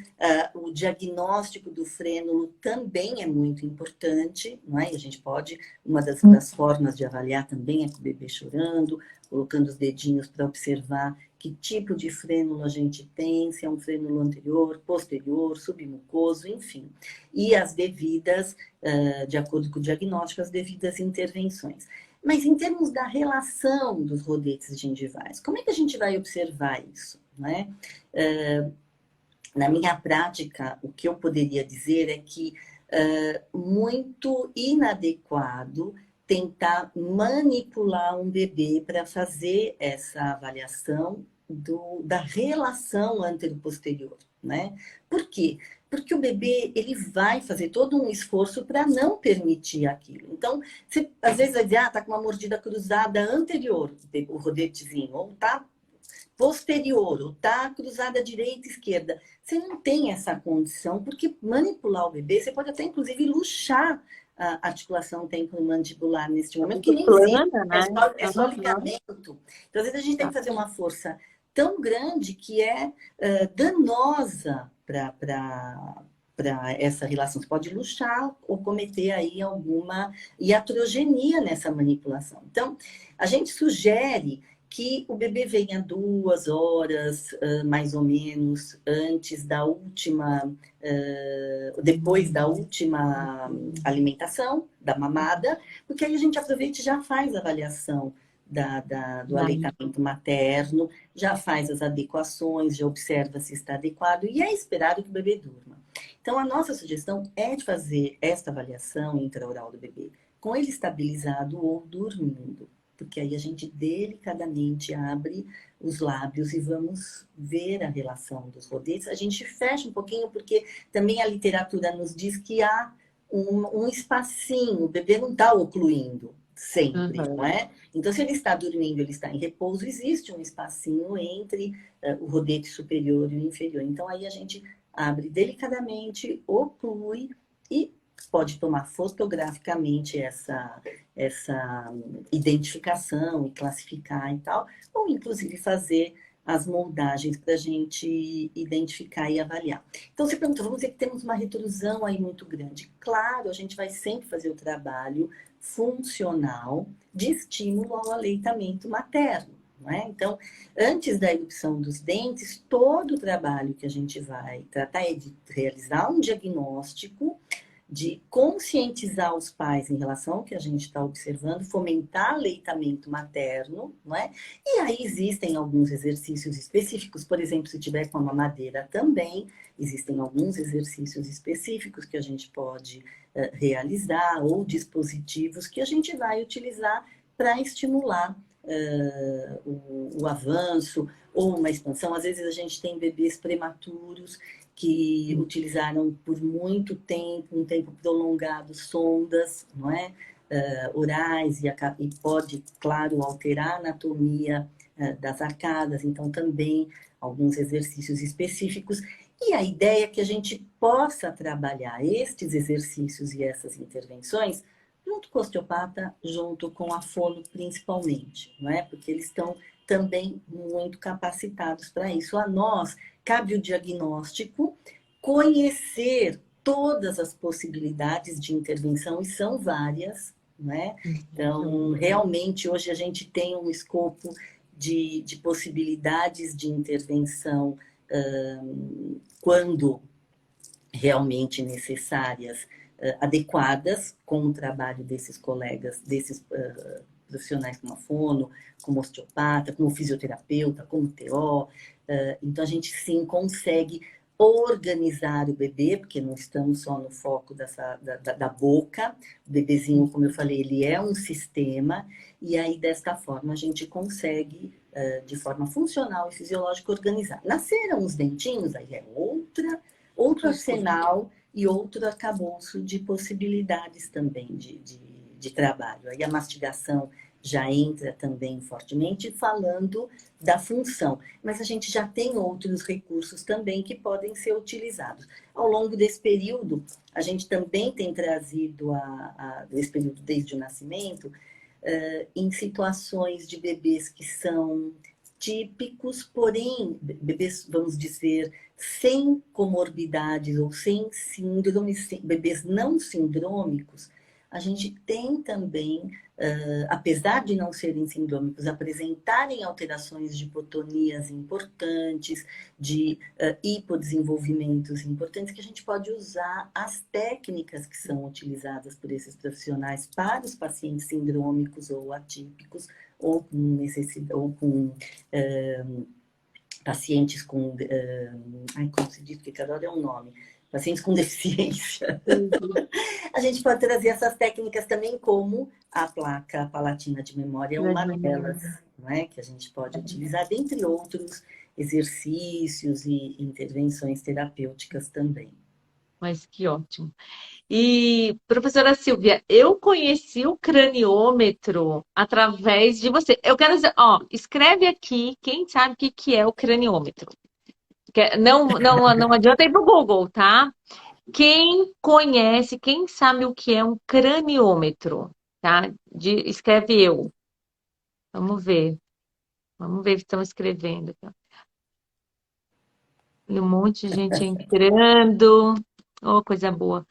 o diagnóstico do frênulo também é muito importante, não é? E a gente pode, uma das formas de avaliar também é com o bebê chorando, colocando os dedinhos para observar que tipo de frênulo a gente tem, se é um frênulo anterior, posterior, submucoso, enfim. E as devidas, de acordo com o diagnóstico, as devidas intervenções. Mas em termos da relação dos rodetes gengivais, como é que a gente vai observar isso? Né? Na minha prática, o que eu poderia dizer é que muito inadequado tentar manipular um bebê para fazer essa avaliação da relação antero-posterior, né? Por quê? Porque o bebê ele vai fazer todo um esforço para não permitir aquilo. Então, você às vezes vai dizer, tá com uma mordida cruzada anterior, o rodetezinho, ou tá posterior, ou tá cruzada direita e esquerda. Você não tem essa condição, porque manipular o bebê, você pode até inclusive luxar a articulação temporomandibular neste momento, que Muito nem existe, plana, né? é só Uhum. ligamento. Então, às vezes a gente tem que fazer uma força tão grande que é danosa para essa relação. Você pode luxar ou cometer aí alguma iatrogenia nessa manipulação. Então, a gente sugere que o bebê venha 2 horas, mais ou menos, antes da última, depois da última alimentação, da mamada, porque aí a gente aproveita e já faz a avaliação do aleitamento materno, já faz as adequações, já observa se está adequado e é esperado que o bebê durma. Então, a nossa sugestão é de fazer esta avaliação intraoral do bebê com ele estabilizado ou dormindo, porque aí a gente delicadamente abre os lábios e vamos ver a relação dos rodetes. A gente fecha um pouquinho, porque também a literatura nos diz que há um espacinho, o bebê não está ocluindo sempre, não Uhum. é? Então, se ele está dormindo, ele está em repouso, existe um espacinho entre o rodete superior e o inferior. Então, aí a gente abre delicadamente, oclui e pode tomar fotograficamente essa identificação e classificar e tal, ou inclusive fazer as moldagens para a gente identificar e avaliar. Então, você perguntou, vamos dizer que temos uma retrusão aí muito grande. Claro, a gente vai sempre fazer o trabalho funcional de estímulo ao aleitamento materno. Não é? Então, antes da erupção dos dentes, todo o trabalho que a gente vai tratar é de realizar um diagnóstico de conscientizar os pais em relação ao que a gente está observando, fomentar aleitamento materno, não é? E aí existem alguns exercícios específicos, por exemplo, se tiver com a mamadeira também, existem alguns exercícios específicos que a gente pode realizar, ou dispositivos que a gente vai utilizar para estimular o avanço ou uma expansão. Às vezes a gente tem bebês prematuros que utilizaram por muito tempo, um tempo prolongado, sondas, não é? Orais, e pode, claro, alterar a anatomia das arcadas, então também alguns exercícios específicos. E a ideia é que a gente possa trabalhar estes exercícios e essas intervenções junto com o osteopata, junto com a fono principalmente, não é? Porque eles estão também muito capacitados para isso. A nós cabe o diagnóstico, conhecer todas as possibilidades de intervenção, e são várias, né? Então, realmente, hoje a gente tem um escopo de possibilidades de intervenção quando realmente necessárias, adequadas, com o trabalho desses colegas, desses profissionais como a fono, como osteopata, como fisioterapeuta, como TO. Então, a gente sim consegue organizar o bebê, porque não estamos só no foco da boca. O bebezinho, como eu falei, ele é um sistema, e aí, desta forma, a gente consegue, de forma funcional e fisiológica, organizar. Nasceram os dentinhos, aí é outro arsenal e outro arcabouço de possibilidades também de trabalho. Aí a mastigação já entra também fortemente falando da função. Mas a gente já tem outros recursos também que podem ser utilizados. Ao longo desse período, a gente também tem trazido, esse período desde o nascimento, em situações de bebês que são típicos, porém, bebês, vamos dizer, sem comorbidades ou sem síndromes, bebês não sindrômicos, a gente tem também, apesar de não serem sindrômicos, apresentarem alterações de hipotonias importantes, de hipodesenvolvimentos importantes, que a gente pode usar as técnicas que são utilizadas por esses profissionais para os pacientes sindrômicos ou atípicos, ou com necessidade, ou com pacientes com... como se diz? Porque cada hora é um nome. Pacientes com deficiência. A gente pode trazer essas técnicas também, como a placa palatina de memória, uma delas, não é? Que a gente pode utilizar, dentre outros exercícios e intervenções terapêuticas também. Mas que ótimo. E, professora Silvia, eu conheci o craniômetro através de você. Eu quero dizer, escreve aqui quem sabe o que é o craniômetro. Não adianta ir para o Google, tá? Quem conhece, quem sabe o que é um craniômetro, tá? Escreve eu. Vamos ver. Vamos ver o que estão escrevendo. Um monte de gente entrando. Oh, coisa boa.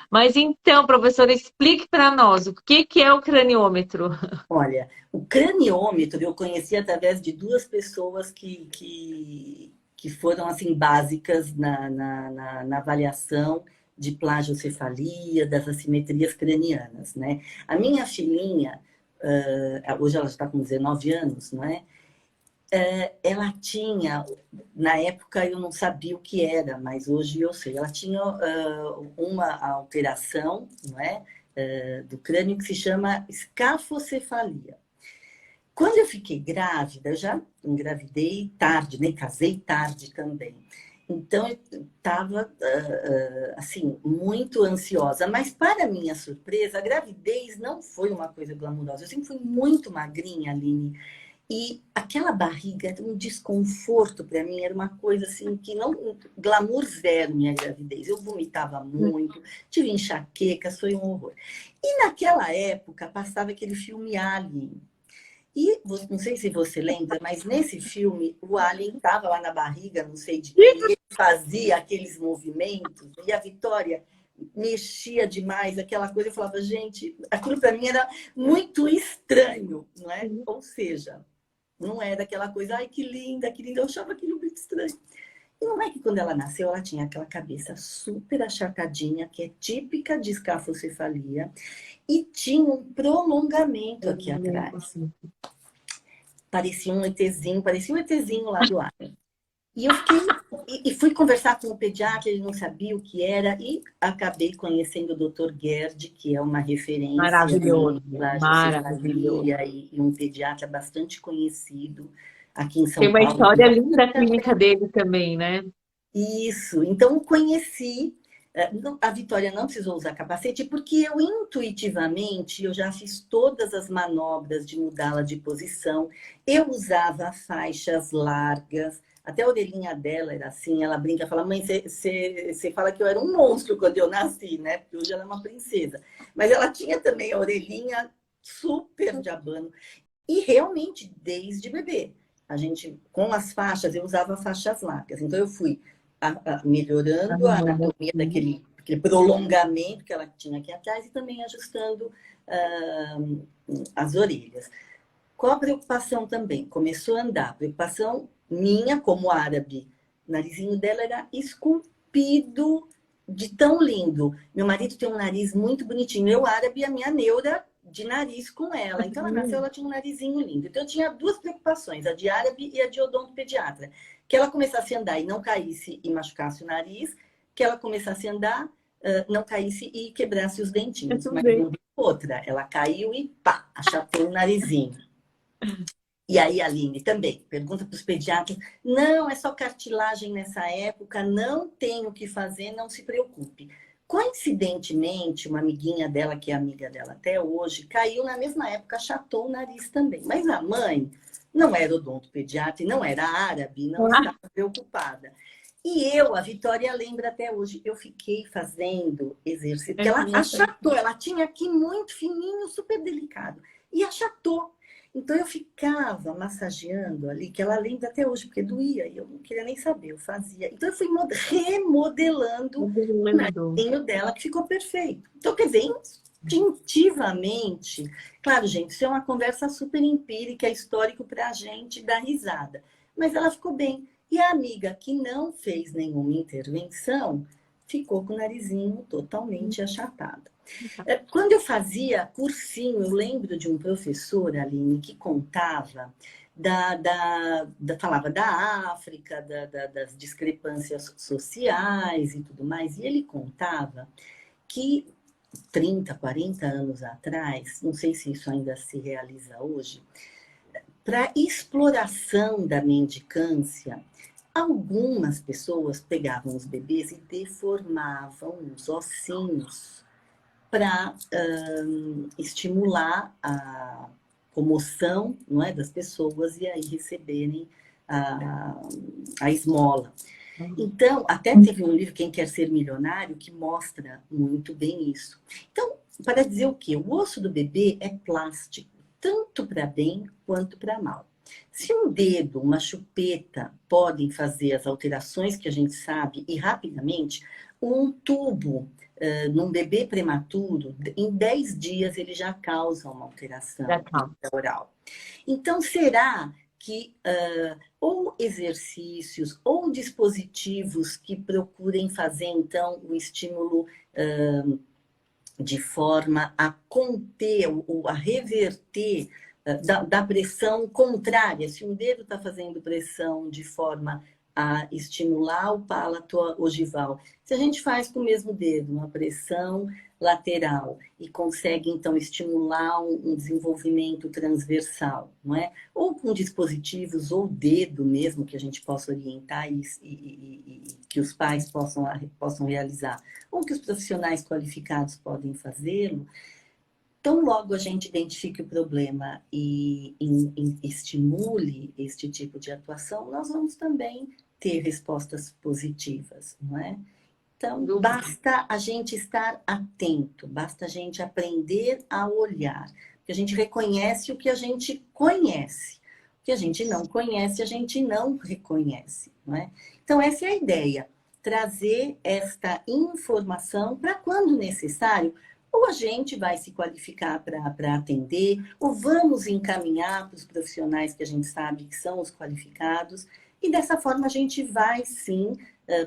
Mas então, professora, explique para nós o que é o craniômetro. Olha, o craniômetro eu conheci através de duas pessoas que foram assim básicas na avaliação de plagiocefalia, das assimetrias cranianas, né? A minha filhinha, hoje ela está com 19 anos, não é? Ela tinha, na época eu não sabia o que era, mas hoje eu sei, ela tinha uma alteração, não é? Do crânio que se chama escafocefalia. Quando eu fiquei grávida, eu já engravidei tarde, né? Casei tarde também. Então, eu estava, assim, muito ansiosa. Mas, para minha surpresa, a gravidez não foi uma coisa glamurosa. Eu sempre fui muito magrinha, Aline. E aquela barriga era um desconforto para mim, era uma coisa assim que não... Glamour zero minha gravidez. Eu vomitava muito, tive enxaqueca, foi um horror. E naquela época passava aquele filme Alien. E não sei se você lembra, mas nesse filme o Alien estava lá na barriga, não sei de quem, e ele fazia aqueles movimentos, e a Vitória mexia demais, aquela coisa, eu falava, gente, aquilo para mim era muito estranho, não é? Ou seja, não era aquela coisa, ai, que linda, eu achava aquilo muito estranho. E não é que quando ela nasceu, ela tinha aquela cabeça super achatadinha, que é típica de escafocefalia, e tinha um prolongamento aqui atrás. Parecia um ETzinho lá do ar. E eu fiquei, e fui conversar com o pediatra, ele não sabia o que era, e acabei conhecendo o Dr. Gerd, que é uma referência Maravilhoso, em maravilhoso. plagiocefaleia e um pediatra bastante conhecido aqui em Tem São uma Paulo. história linda da clínica dele também, né? Isso, então conheci. A Vitória não precisou usar capacete porque eu intuitivamente eu já fiz todas as manobras de mudá-la de posição. Eu usava faixas largas, até a orelhinha dela era assim. Ela brinca, fala: mãe, você fala que eu era um monstro quando eu nasci, né? Porque hoje ela é uma princesa. Mas ela tinha também a orelhinha super de abano. E realmente, desde bebê, a gente, com as faixas, eu usava faixas largas. Então, eu fui melhorando a anatomia daquele prolongamento que ela tinha aqui atrás e também ajustando as orelhas. Qual a preocupação também? Começou a andar. Preocupação minha, como árabe. O narizinho dela era esculpido de tão lindo. Meu marido tem um nariz muito bonitinho. Eu, árabe, a minha neura de nariz com ela. Então, ela nasceu, ela tinha um narizinho lindo. Então, eu tinha duas preocupações, a de árabe e a de odontopediatra. Que ela começasse a andar e não caísse e machucasse o nariz, que ela começasse a andar, não caísse e quebrasse os dentinhos. Mas não deu outra. Ela caiu e pá, achatou o narizinho. E aí, Aline, também, pergunta para os pediatras, não, é só cartilagem nessa época, não tem o que fazer, não se preocupe. Coincidentemente, uma amiguinha dela, que é amiga dela até hoje, caiu na mesma época, achatou o nariz também. Mas a mãe não era odontopediatra e não era árabe, não estava preocupada. E eu, a Vitória lembra até hoje, eu fiquei fazendo exercício, porque ela achatou, ela tinha aqui muito fininho, super delicado, e achatou. Então, eu ficava massageando ali, que ela lembra até hoje, porque doía, e eu não queria nem saber, eu fazia. Então, eu fui remodelando o narizinho dela, que ficou perfeito. Então, quer dizer, instintivamente... Claro, gente, isso é uma conversa super empírica, é histórico para a gente dar risada. Mas ela ficou bem. E a amiga que não fez nenhuma intervenção, ficou com o narizinho totalmente achatado. Quando eu fazia cursinho, eu lembro de um professor, Aline, que contava, falava da África, das discrepâncias sociais e tudo mais, e ele contava que 30, 40 anos atrás, não sei se isso ainda se realiza hoje, para exploração da mendicância, algumas pessoas pegavam os bebês e deformavam os ossinhos para estimular a comoção, não é, das pessoas e aí receberem a esmola. Então, até teve um livro, Quem Quer Ser Milionário, que mostra muito bem isso. Então, para dizer o quê? O osso do bebê é plástico, tanto para bem quanto para mal. Se um dedo, uma chupeta podem fazer as alterações que a gente sabe e rapidamente, um tubo num bebê prematuro, em 10 dias ele já causa uma alteração oral. Então, será que ou exercícios ou dispositivos que procurem fazer, então, o estímulo de forma a conter ou a reverter da pressão contrária. Se um dedo está fazendo pressão de forma a estimular o palato ogival, se a gente faz com o mesmo dedo uma pressão lateral e consegue, então, estimular um desenvolvimento transversal, não é? Ou com dispositivos, ou dedo mesmo, que a gente possa orientar e que os pais possam realizar, ou que os profissionais qualificados podem fazê-lo. Tão logo a gente identifique o problema e estimule este tipo de atuação, nós vamos também ter respostas positivas, não é? Então, basta a gente estar atento, basta a gente aprender a olhar, porque a gente reconhece o que a gente conhece. O que a gente não conhece, a gente não reconhece, não é? Então, essa é a ideia, trazer esta informação para, quando necessário, ou a gente vai se qualificar para atender, ou vamos encaminhar para os profissionais que a gente sabe que são os qualificados, e dessa forma a gente vai, sim,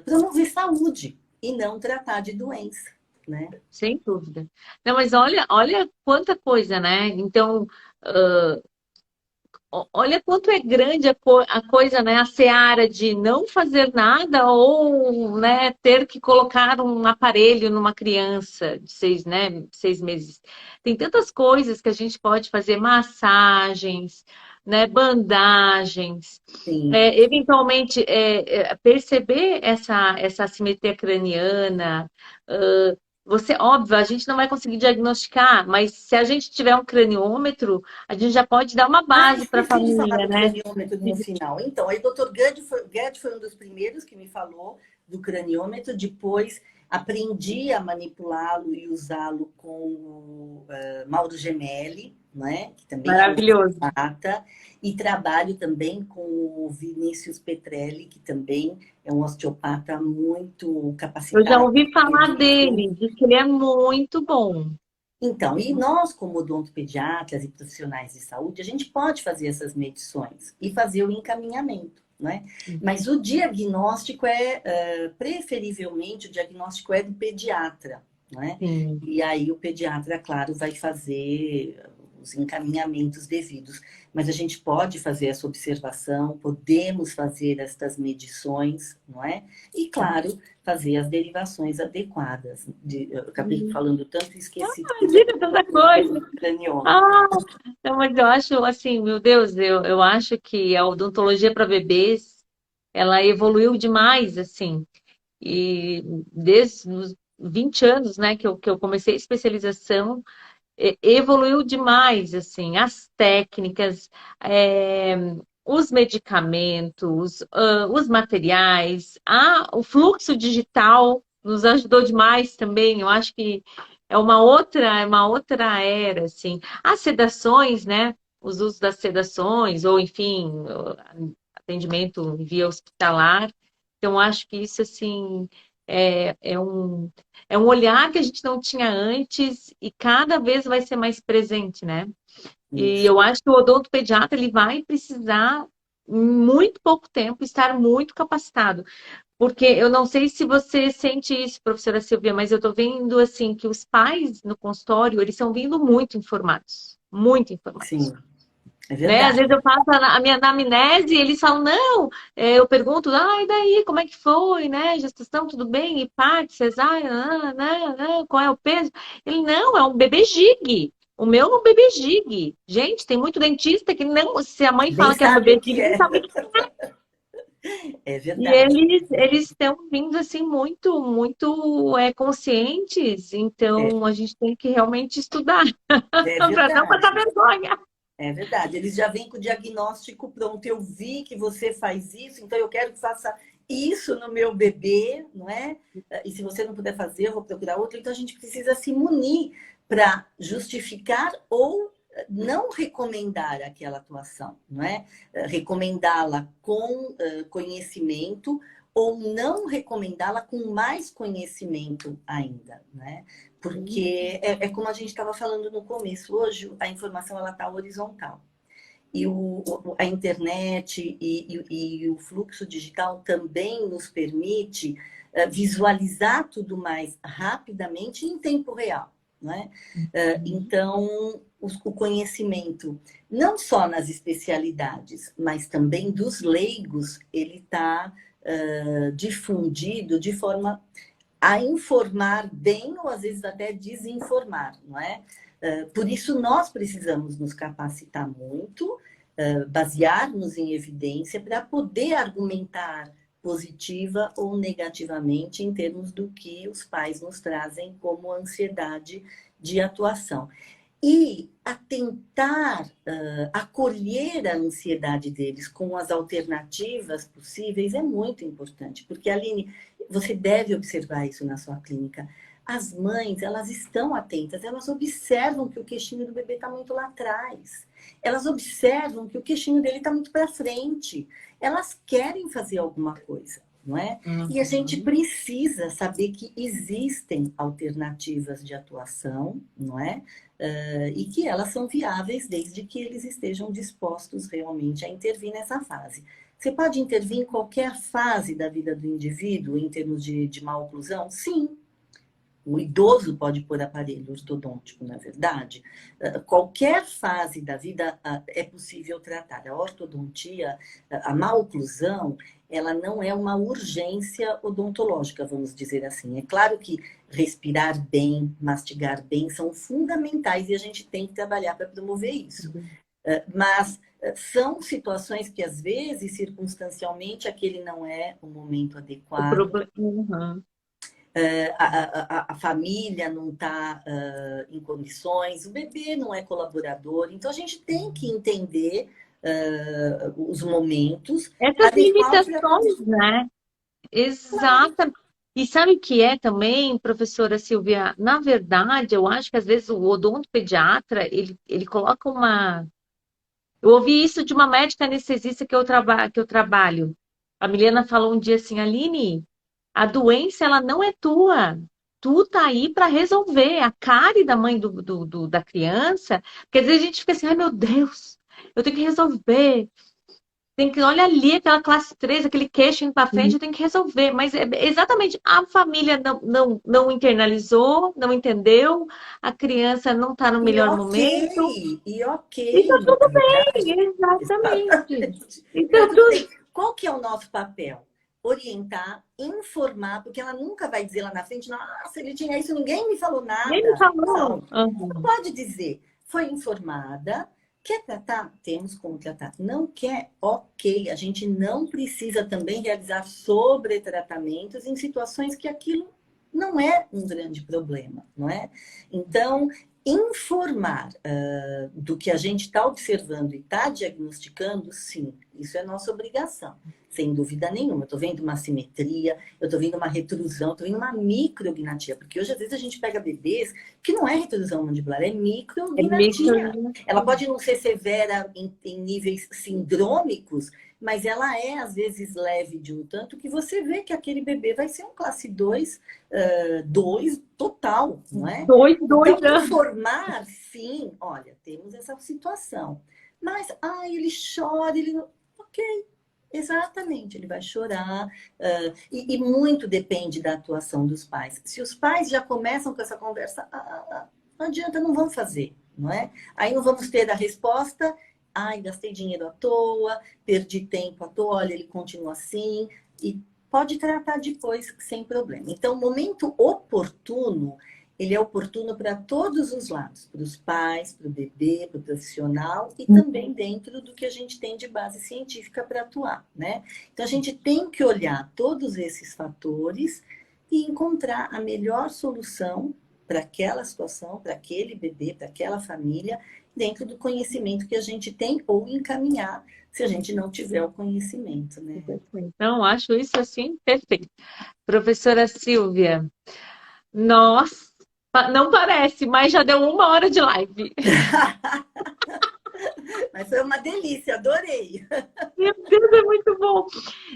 promover saúde e não tratar de doença, né? Sem dúvida. Não, mas olha quanta coisa, né? Então, olha quanto é grande a coisa, né? A seara de não fazer nada ou, né, ter que colocar um aparelho numa criança de 6 meses. Tem tantas coisas que a gente pode fazer, massagens, né, bandagens, Sim. eventualmente perceber essa assimetria craniana. Óbvio, a gente não vai conseguir diagnosticar, mas se a gente tiver um craniômetro, a gente já pode dar uma Ah, base para a esqueci de falar família, do né? craniômetro no final. Então, aí o Dr. Guedes foi um dos primeiros que me falou do craniômetro. Depois aprendi a manipulá-lo e usá-lo com o Mauro Gemelli, né? Que também é um Maravilhoso. osteopata. E trabalho também com o Vinícius Petrelli, que também é um osteopata muito Eu já capacitado. ouvi falar dele, diz que ele é muito bom. Então, e nós, como odontopediatras e profissionais de saúde, a gente pode fazer essas medições e fazer o encaminhamento, né? Mas o diagnóstico preferivelmente, o diagnóstico é do pediatra, né? Sim. E aí o pediatra, claro, vai fazer os encaminhamentos devidos. Mas a gente pode fazer essa observação, podemos fazer estas medições, não é? E, claro, fazer as derivações adequadas. Eu acabei falando tanto e esqueci Imagina tanta coisa. do craniômetro. Ah, não, mas eu acho assim, meu Deus, eu acho que a odontologia para bebês, ela evoluiu demais, assim. E desde os 20 anos, né, que eu comecei a especialização, evoluiu demais, assim, as técnicas, é, os medicamentos, os materiais, o fluxo digital nos ajudou demais também. Eu acho que é uma outra era, assim. As sedações, né? Os usos das sedações, ou enfim, atendimento via hospitalar. Então, acho que isso, assim, é um olhar que a gente não tinha antes e cada vez vai ser mais presente, né? E Isso. eu acho que o odontopediatra ele vai precisar, em muito pouco tempo, estar muito capacitado. Porque eu não sei se você sente isso, professora Silvia, mas eu estou vendo assim que os pais no consultório, eles estão vindo muito informados. Muito informados. Sim, é Né? Às vezes verdade. eu faço a minha anamnese e eles falam, não, eu pergunto, e daí, como é que foi, né? Gestação, tudo bem? E parte, cesárea, qual é o peso? Ele, não, é um bebê gig. O meu é um bebê gig. Gente, tem muito dentista que não, se a mãe Nem fala que é um sabe o bebê que gig, não é. sabe o que É e verdade. eles estão vindo assim muito, muito conscientes, É, então a gente tem que realmente estudar é para não passar verdade. vergonha. É verdade. Eles já vêm com o diagnóstico pronto. Eu vi que você faz isso, então eu quero que faça isso no meu bebê, não é? E se você não puder fazer, eu vou procurar outro. Então a gente precisa se munir para justificar ou não recomendar aquela atuação, não é? Recomendá-la com conhecimento ou não recomendá-la com mais conhecimento ainda, né? Porque é como a gente estava falando no começo, hoje a informação ela está horizontal. E a internet e o fluxo digital também nos permite visualizar tudo mais rapidamente em tempo real. Né? Então, o conhecimento, não só nas especialidades, mas também dos leigos, ele está difundido de forma a informar bem ou às vezes até desinformar, não é? Por isso nós precisamos nos capacitar muito, basear-nos em evidência para poder argumentar positiva ou negativamente em termos do que os pais nos trazem como ansiedade de atuação. E a tentar acolher a ansiedade deles com as alternativas possíveis é muito importante, porque, Aline, você deve observar isso na sua clínica. As mães, elas estão atentas, elas observam que o queixinho do bebê está muito lá atrás. Elas observam que o queixinho dele está muito para frente. Elas querem fazer alguma coisa, não é? E a gente precisa saber que existem alternativas de atuação, não é? E que elas são viáveis desde que eles estejam dispostos realmente a intervir nessa fase. Você pode intervir em qualquer fase da vida do indivíduo em termos de maloclusão? Sim. O idoso pode pôr aparelho ortodôntico, na verdade. Qualquer fase da vida é possível tratar. A ortodontia, a maloclusão, ela não é uma urgência odontológica, vamos dizer assim. É claro que respirar bem, mastigar bem são fundamentais e a gente tem que trabalhar para promover isso. Mas são situações que, às vezes, circunstancialmente, aquele não é o momento O adequado. problema. Uhum. A família não está em condições, o bebê não é colaborador. Então, a gente tem que entender os momentos, Essas limitações, né? Exata. E sabe o que é também, professora Silvia? Na verdade, eu acho que às vezes o odontopediatra, ele coloca uma... Eu ouvi isso de uma médica anestesista que eu trabalho. A Milena falou um dia assim, Aline, a doença ela não é tua. Tu tá aí para resolver. A cárie da mãe da criança, quer dizer, a gente fica assim, ai meu Deus, eu tenho que resolver. Tem que, olha ali, aquela classe 3 aquele queixo indo para frente, eu tenho que resolver. Mas exatamente, a família não internalizou, não entendeu, a criança não está no melhor momento. E E tá ok, na tudo verdade. bem, exatamente. Exatamente. E E tá tá tudo tudo bem. Qual que é o nosso papel? Orientar, informar, porque ela nunca vai dizer lá na frente, nossa, ele tinha isso, ninguém me falou bem, me nada. falou. Não, Uhum. pode dizer, foi informada, quer tratar? Temos como tratar. Não quer? Ok. A gente não precisa também realizar sobretratamentos em situações que aquilo não é um grande problema, não é? Então, informar do que a gente está observando e está diagnosticando, sim, isso é nossa obrigação, sem dúvida nenhuma. Eu estou vendo uma assimetria, eu estou vendo uma retrusão, estou vendo uma micrognatia, porque hoje às vezes a gente pega bebês que não é retrusão mandibular, é É micrognatia. meio Ela pode não ser severa em níveis sindrômicos, mas ela é, às vezes, leve de um tanto que você vê que aquele bebê vai ser um classe 2, 2 total, não é? dois Então, anos. informar, sim, olha, temos essa situação. Mas, ele chora, ele não... Ok, exatamente, ele vai chorar. E muito depende da atuação dos pais. Se os pais já começam com essa conversa, não adianta, não vão fazer, não é? Aí não vamos ter a resposta, ai, gastei dinheiro à toa, perdi tempo à toa, olha, ele continua assim, e pode tratar depois sem problema. Então, o momento oportuno, ele é oportuno para todos os lados, para os pais, para o bebê, para o profissional e também dentro do que a gente tem de base científica para atuar, né? Então, a gente tem que olhar todos esses fatores e encontrar a melhor solução para aquela situação, para aquele bebê, para aquela família, dentro do conhecimento que a gente tem ou encaminhar se a gente não tiver o conhecimento, né? Então, acho isso assim perfeito. Professora Silvia, nós, não parece, mas já deu 1 hora de live. Mas foi uma delícia, adorei. Meu Deus, é muito bom.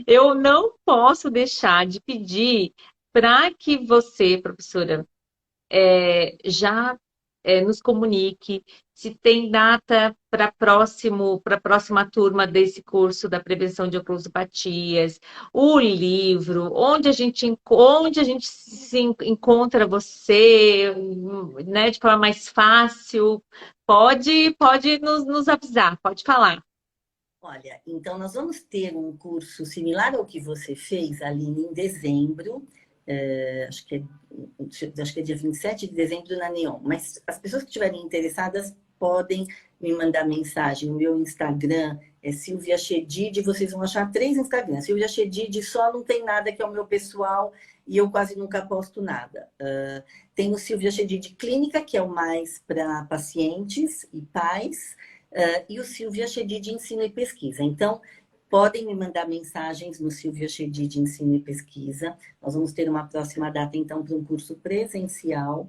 Eu não posso deixar de pedir para que você, professora, já nos comunique se tem data para a próxima turma desse curso da prevenção de oclusopatias, o livro, onde a gente se encontra você, né, de forma mais fácil. Pode nos avisar, pode falar. Olha, então nós vamos ter um curso similar ao que você fez, Aline, em dezembro. Acho que é dia 27 de dezembro na Neon. Mas as pessoas que estiverem interessadas podem me mandar mensagem. O meu Instagram é Silvia Chedid. Vocês vão achar 3 Instagrams. Silvia Chedid só não tem nada, que é o meu pessoal, e eu quase nunca posto nada. Tem o Silvia Chedid Clínica, que é o mais para pacientes e pais, e o Silvia Chedid Ensino e Pesquisa. Então, podem me mandar mensagens no Silvia Chedid Ensino e Pesquisa. Nós vamos ter uma próxima data, então, para um curso presencial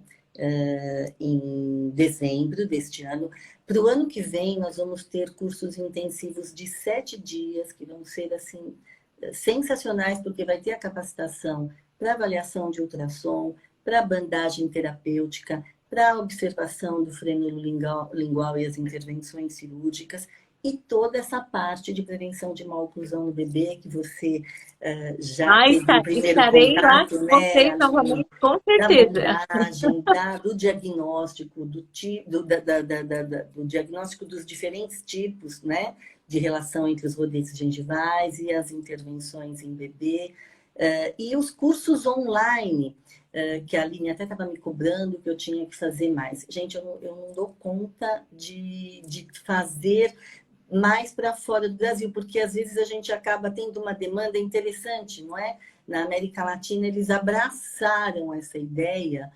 em dezembro deste ano. Para o ano que vem, nós vamos ter cursos intensivos de 7 dias, que vão ser, assim, sensacionais, porque vai ter a capacitação para avaliação de ultrassom, para bandagem terapêutica, para observação do frênulo lingual e as intervenções cirúrgicas. e toda essa parte de prevenção de maloclusão no bebê, que você já Ah, teve o primeiro estarei lá contato, com né, vocês Aline? novamente, com Da certeza. moldagem, do diagnóstico, do diagnóstico dos diferentes tipos, né, de relação entre os rodetes gengivais e as intervenções em bebê. E os cursos online, que a Aline até estava me cobrando que eu tinha que fazer mais. Gente, eu não dou conta de fazer mais para fora do Brasil, porque às vezes a gente acaba tendo uma demanda interessante, não é? Na América Latina, eles abraçaram essa ideia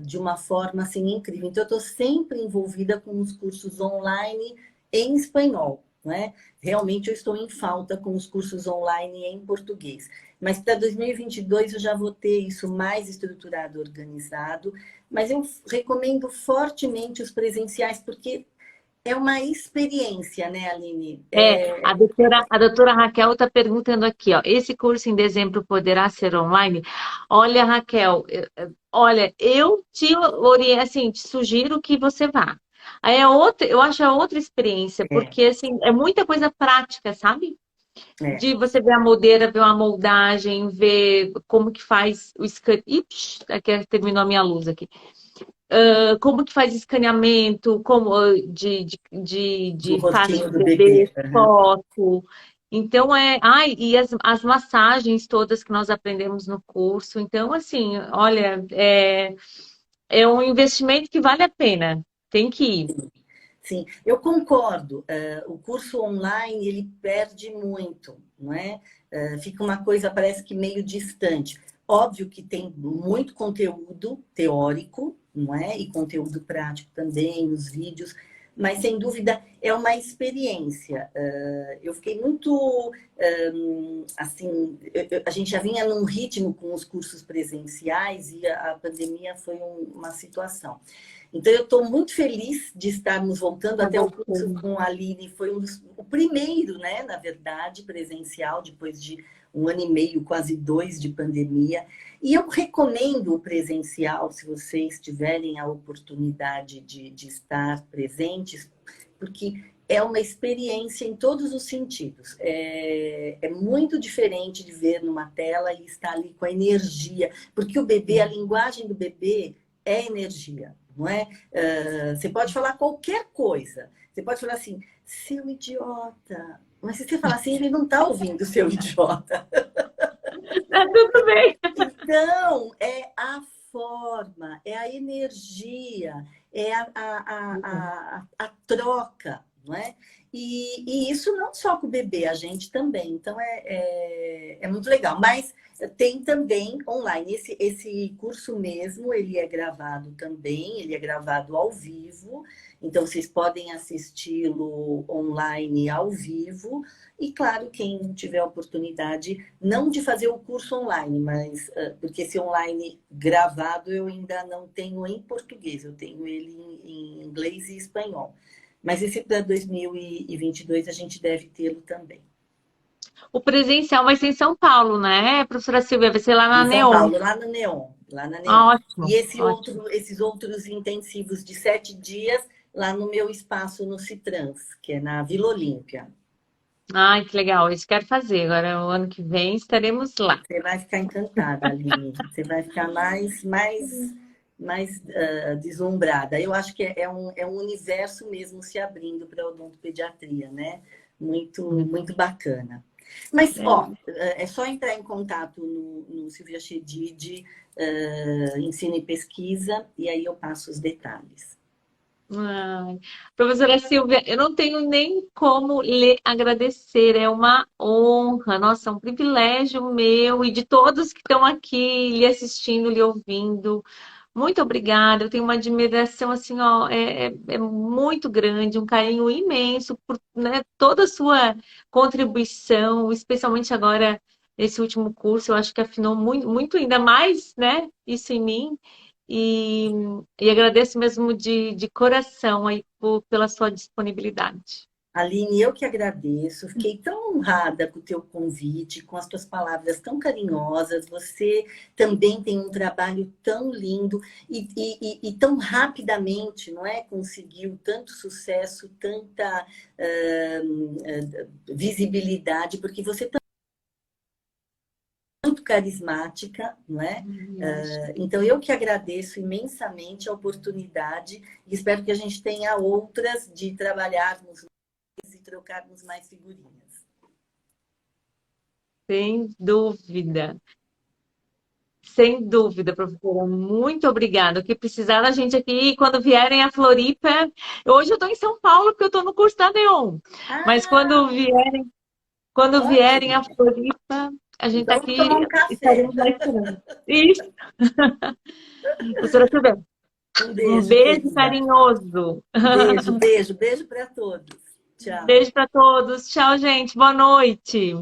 de uma forma assim incrível. Então, eu estou sempre envolvida com os cursos online em espanhol, não é? Realmente, eu estou em falta com os cursos online em português. Mas para 2022 eu já vou ter isso mais estruturado, organizado. Mas eu recomendo fortemente os presenciais, porque é uma experiência, né, Aline? A doutora Raquel está perguntando aqui, ó, esse curso em dezembro poderá ser online? Olha, Raquel, olha, eu assim, te sugiro que você vá. Aí eu acho a outra experiência, É, porque assim, é muita coisa prática, sabe? é. De você ver a moldeira, ver uma moldagem, ver como que faz o scan. Ixi, aqui terminou a minha luz aqui. Como que faz escaneamento, como Do de faixa rostinho de do bebê. bebê, foto. Então Ai, e as massagens todas que nós aprendemos no curso. Então, assim, olha, é um investimento que vale a pena. Tem que ir. Sim, eu concordo. O curso online ele perde muito, não é? Fica uma coisa parece que meio distante. Óbvio que tem muito conteúdo teórico, não é? E conteúdo prático também, os vídeos, mas sem dúvida é uma experiência. Eu fiquei muito assim, a gente já vinha num ritmo com os cursos presenciais e a pandemia foi uma situação. Então, eu estou muito feliz de estarmos voltando. Tá Até o curso voltando. com a Aline foi o primeiro, né, na verdade, presencial, depois de 1 ano e meio, quase 2 de pandemia. E eu recomendo o presencial, se vocês tiverem a oportunidade de estar presentes, porque é uma experiência em todos os sentidos. É muito diferente de ver numa tela e estar ali com a energia, porque o bebê, a linguagem do bebê é energia, não é? Você pode falar qualquer coisa. Você pode falar assim, seu idiota. Mas se você falar assim, ele não está ouvindo seu idiota. Tá tudo bem. Então, é a forma, é a energia, é a troca, não é? E isso não só com o bebê, a gente também. Então, é muito legal. Mas tem também online. Esse curso mesmo, ele é gravado também, ele é gravado ao vivo. Então, vocês podem assisti-lo online ao vivo. E, claro, quem tiver a oportunidade, não de fazer o curso online, mas porque esse online gravado eu ainda não tenho em português, eu tenho ele em inglês e espanhol. Mas esse para 2022 a gente deve tê-lo também. O presencial vai ser em São Paulo, né, professora Silvia? Vai ser lá na Em São Neon. Paulo, lá na Neon, lá na Neon. Ah, E ótimo, ótimo. esses outros intensivos de 7 dias lá no meu espaço no Citrans, que é na Vila Olímpia. Ai, que legal. Isso quero fazer. Agora, o ano que vem, estaremos lá. Você vai ficar encantada, Aline. Você vai ficar mais deslumbrada. Eu acho que é um universo mesmo se abrindo para a odontopediatria, né? Muito, muito bacana. Mas, ó, é só entrar em contato no Silvia Chedid, Ensino e Pesquisa, e aí eu passo os detalhes. Ai, professora Silvia, eu não tenho nem como lhe agradecer. É uma honra, nossa, é um privilégio meu e de todos que estão aqui lhe assistindo, lhe ouvindo. Muito obrigada. Eu tenho uma admiração assim, ó, é muito grande, um carinho imenso por, né, toda a sua contribuição, especialmente agora nesse último curso. Eu acho que afinou muito, muito ainda mais, né, isso em mim. E agradeço mesmo de coração aí pela sua disponibilidade. Aline, eu que agradeço. Fiquei tão honrada com o teu convite, com as tuas palavras tão carinhosas. Você também tem um trabalho tão lindo e tão rapidamente, não é? Conseguiu tanto sucesso, tanta visibilidade, porque você é muito carismática, não é? Então, eu que agradeço imensamente a oportunidade e espero que a gente tenha outras de trabalharmos e trocarmos mais figurinhas. Sem dúvida. Sem dúvida, professora. Muito obrigada. O que precisar da gente aqui, quando vierem a Floripa. Hoje eu estou em São Paulo, porque eu estou no curso da Neon. Mas Ah, quando vierem a ótimo! Floripa, a gente está Então, vamos tomar aqui, um café. estaremos lá esperando. Isso. Professora Silvia, Um um beijo, beijo querida. carinhoso. Beijo, beijo, beijo para todos. Tchau. Beijo para todos. Tchau, gente. Boa noite.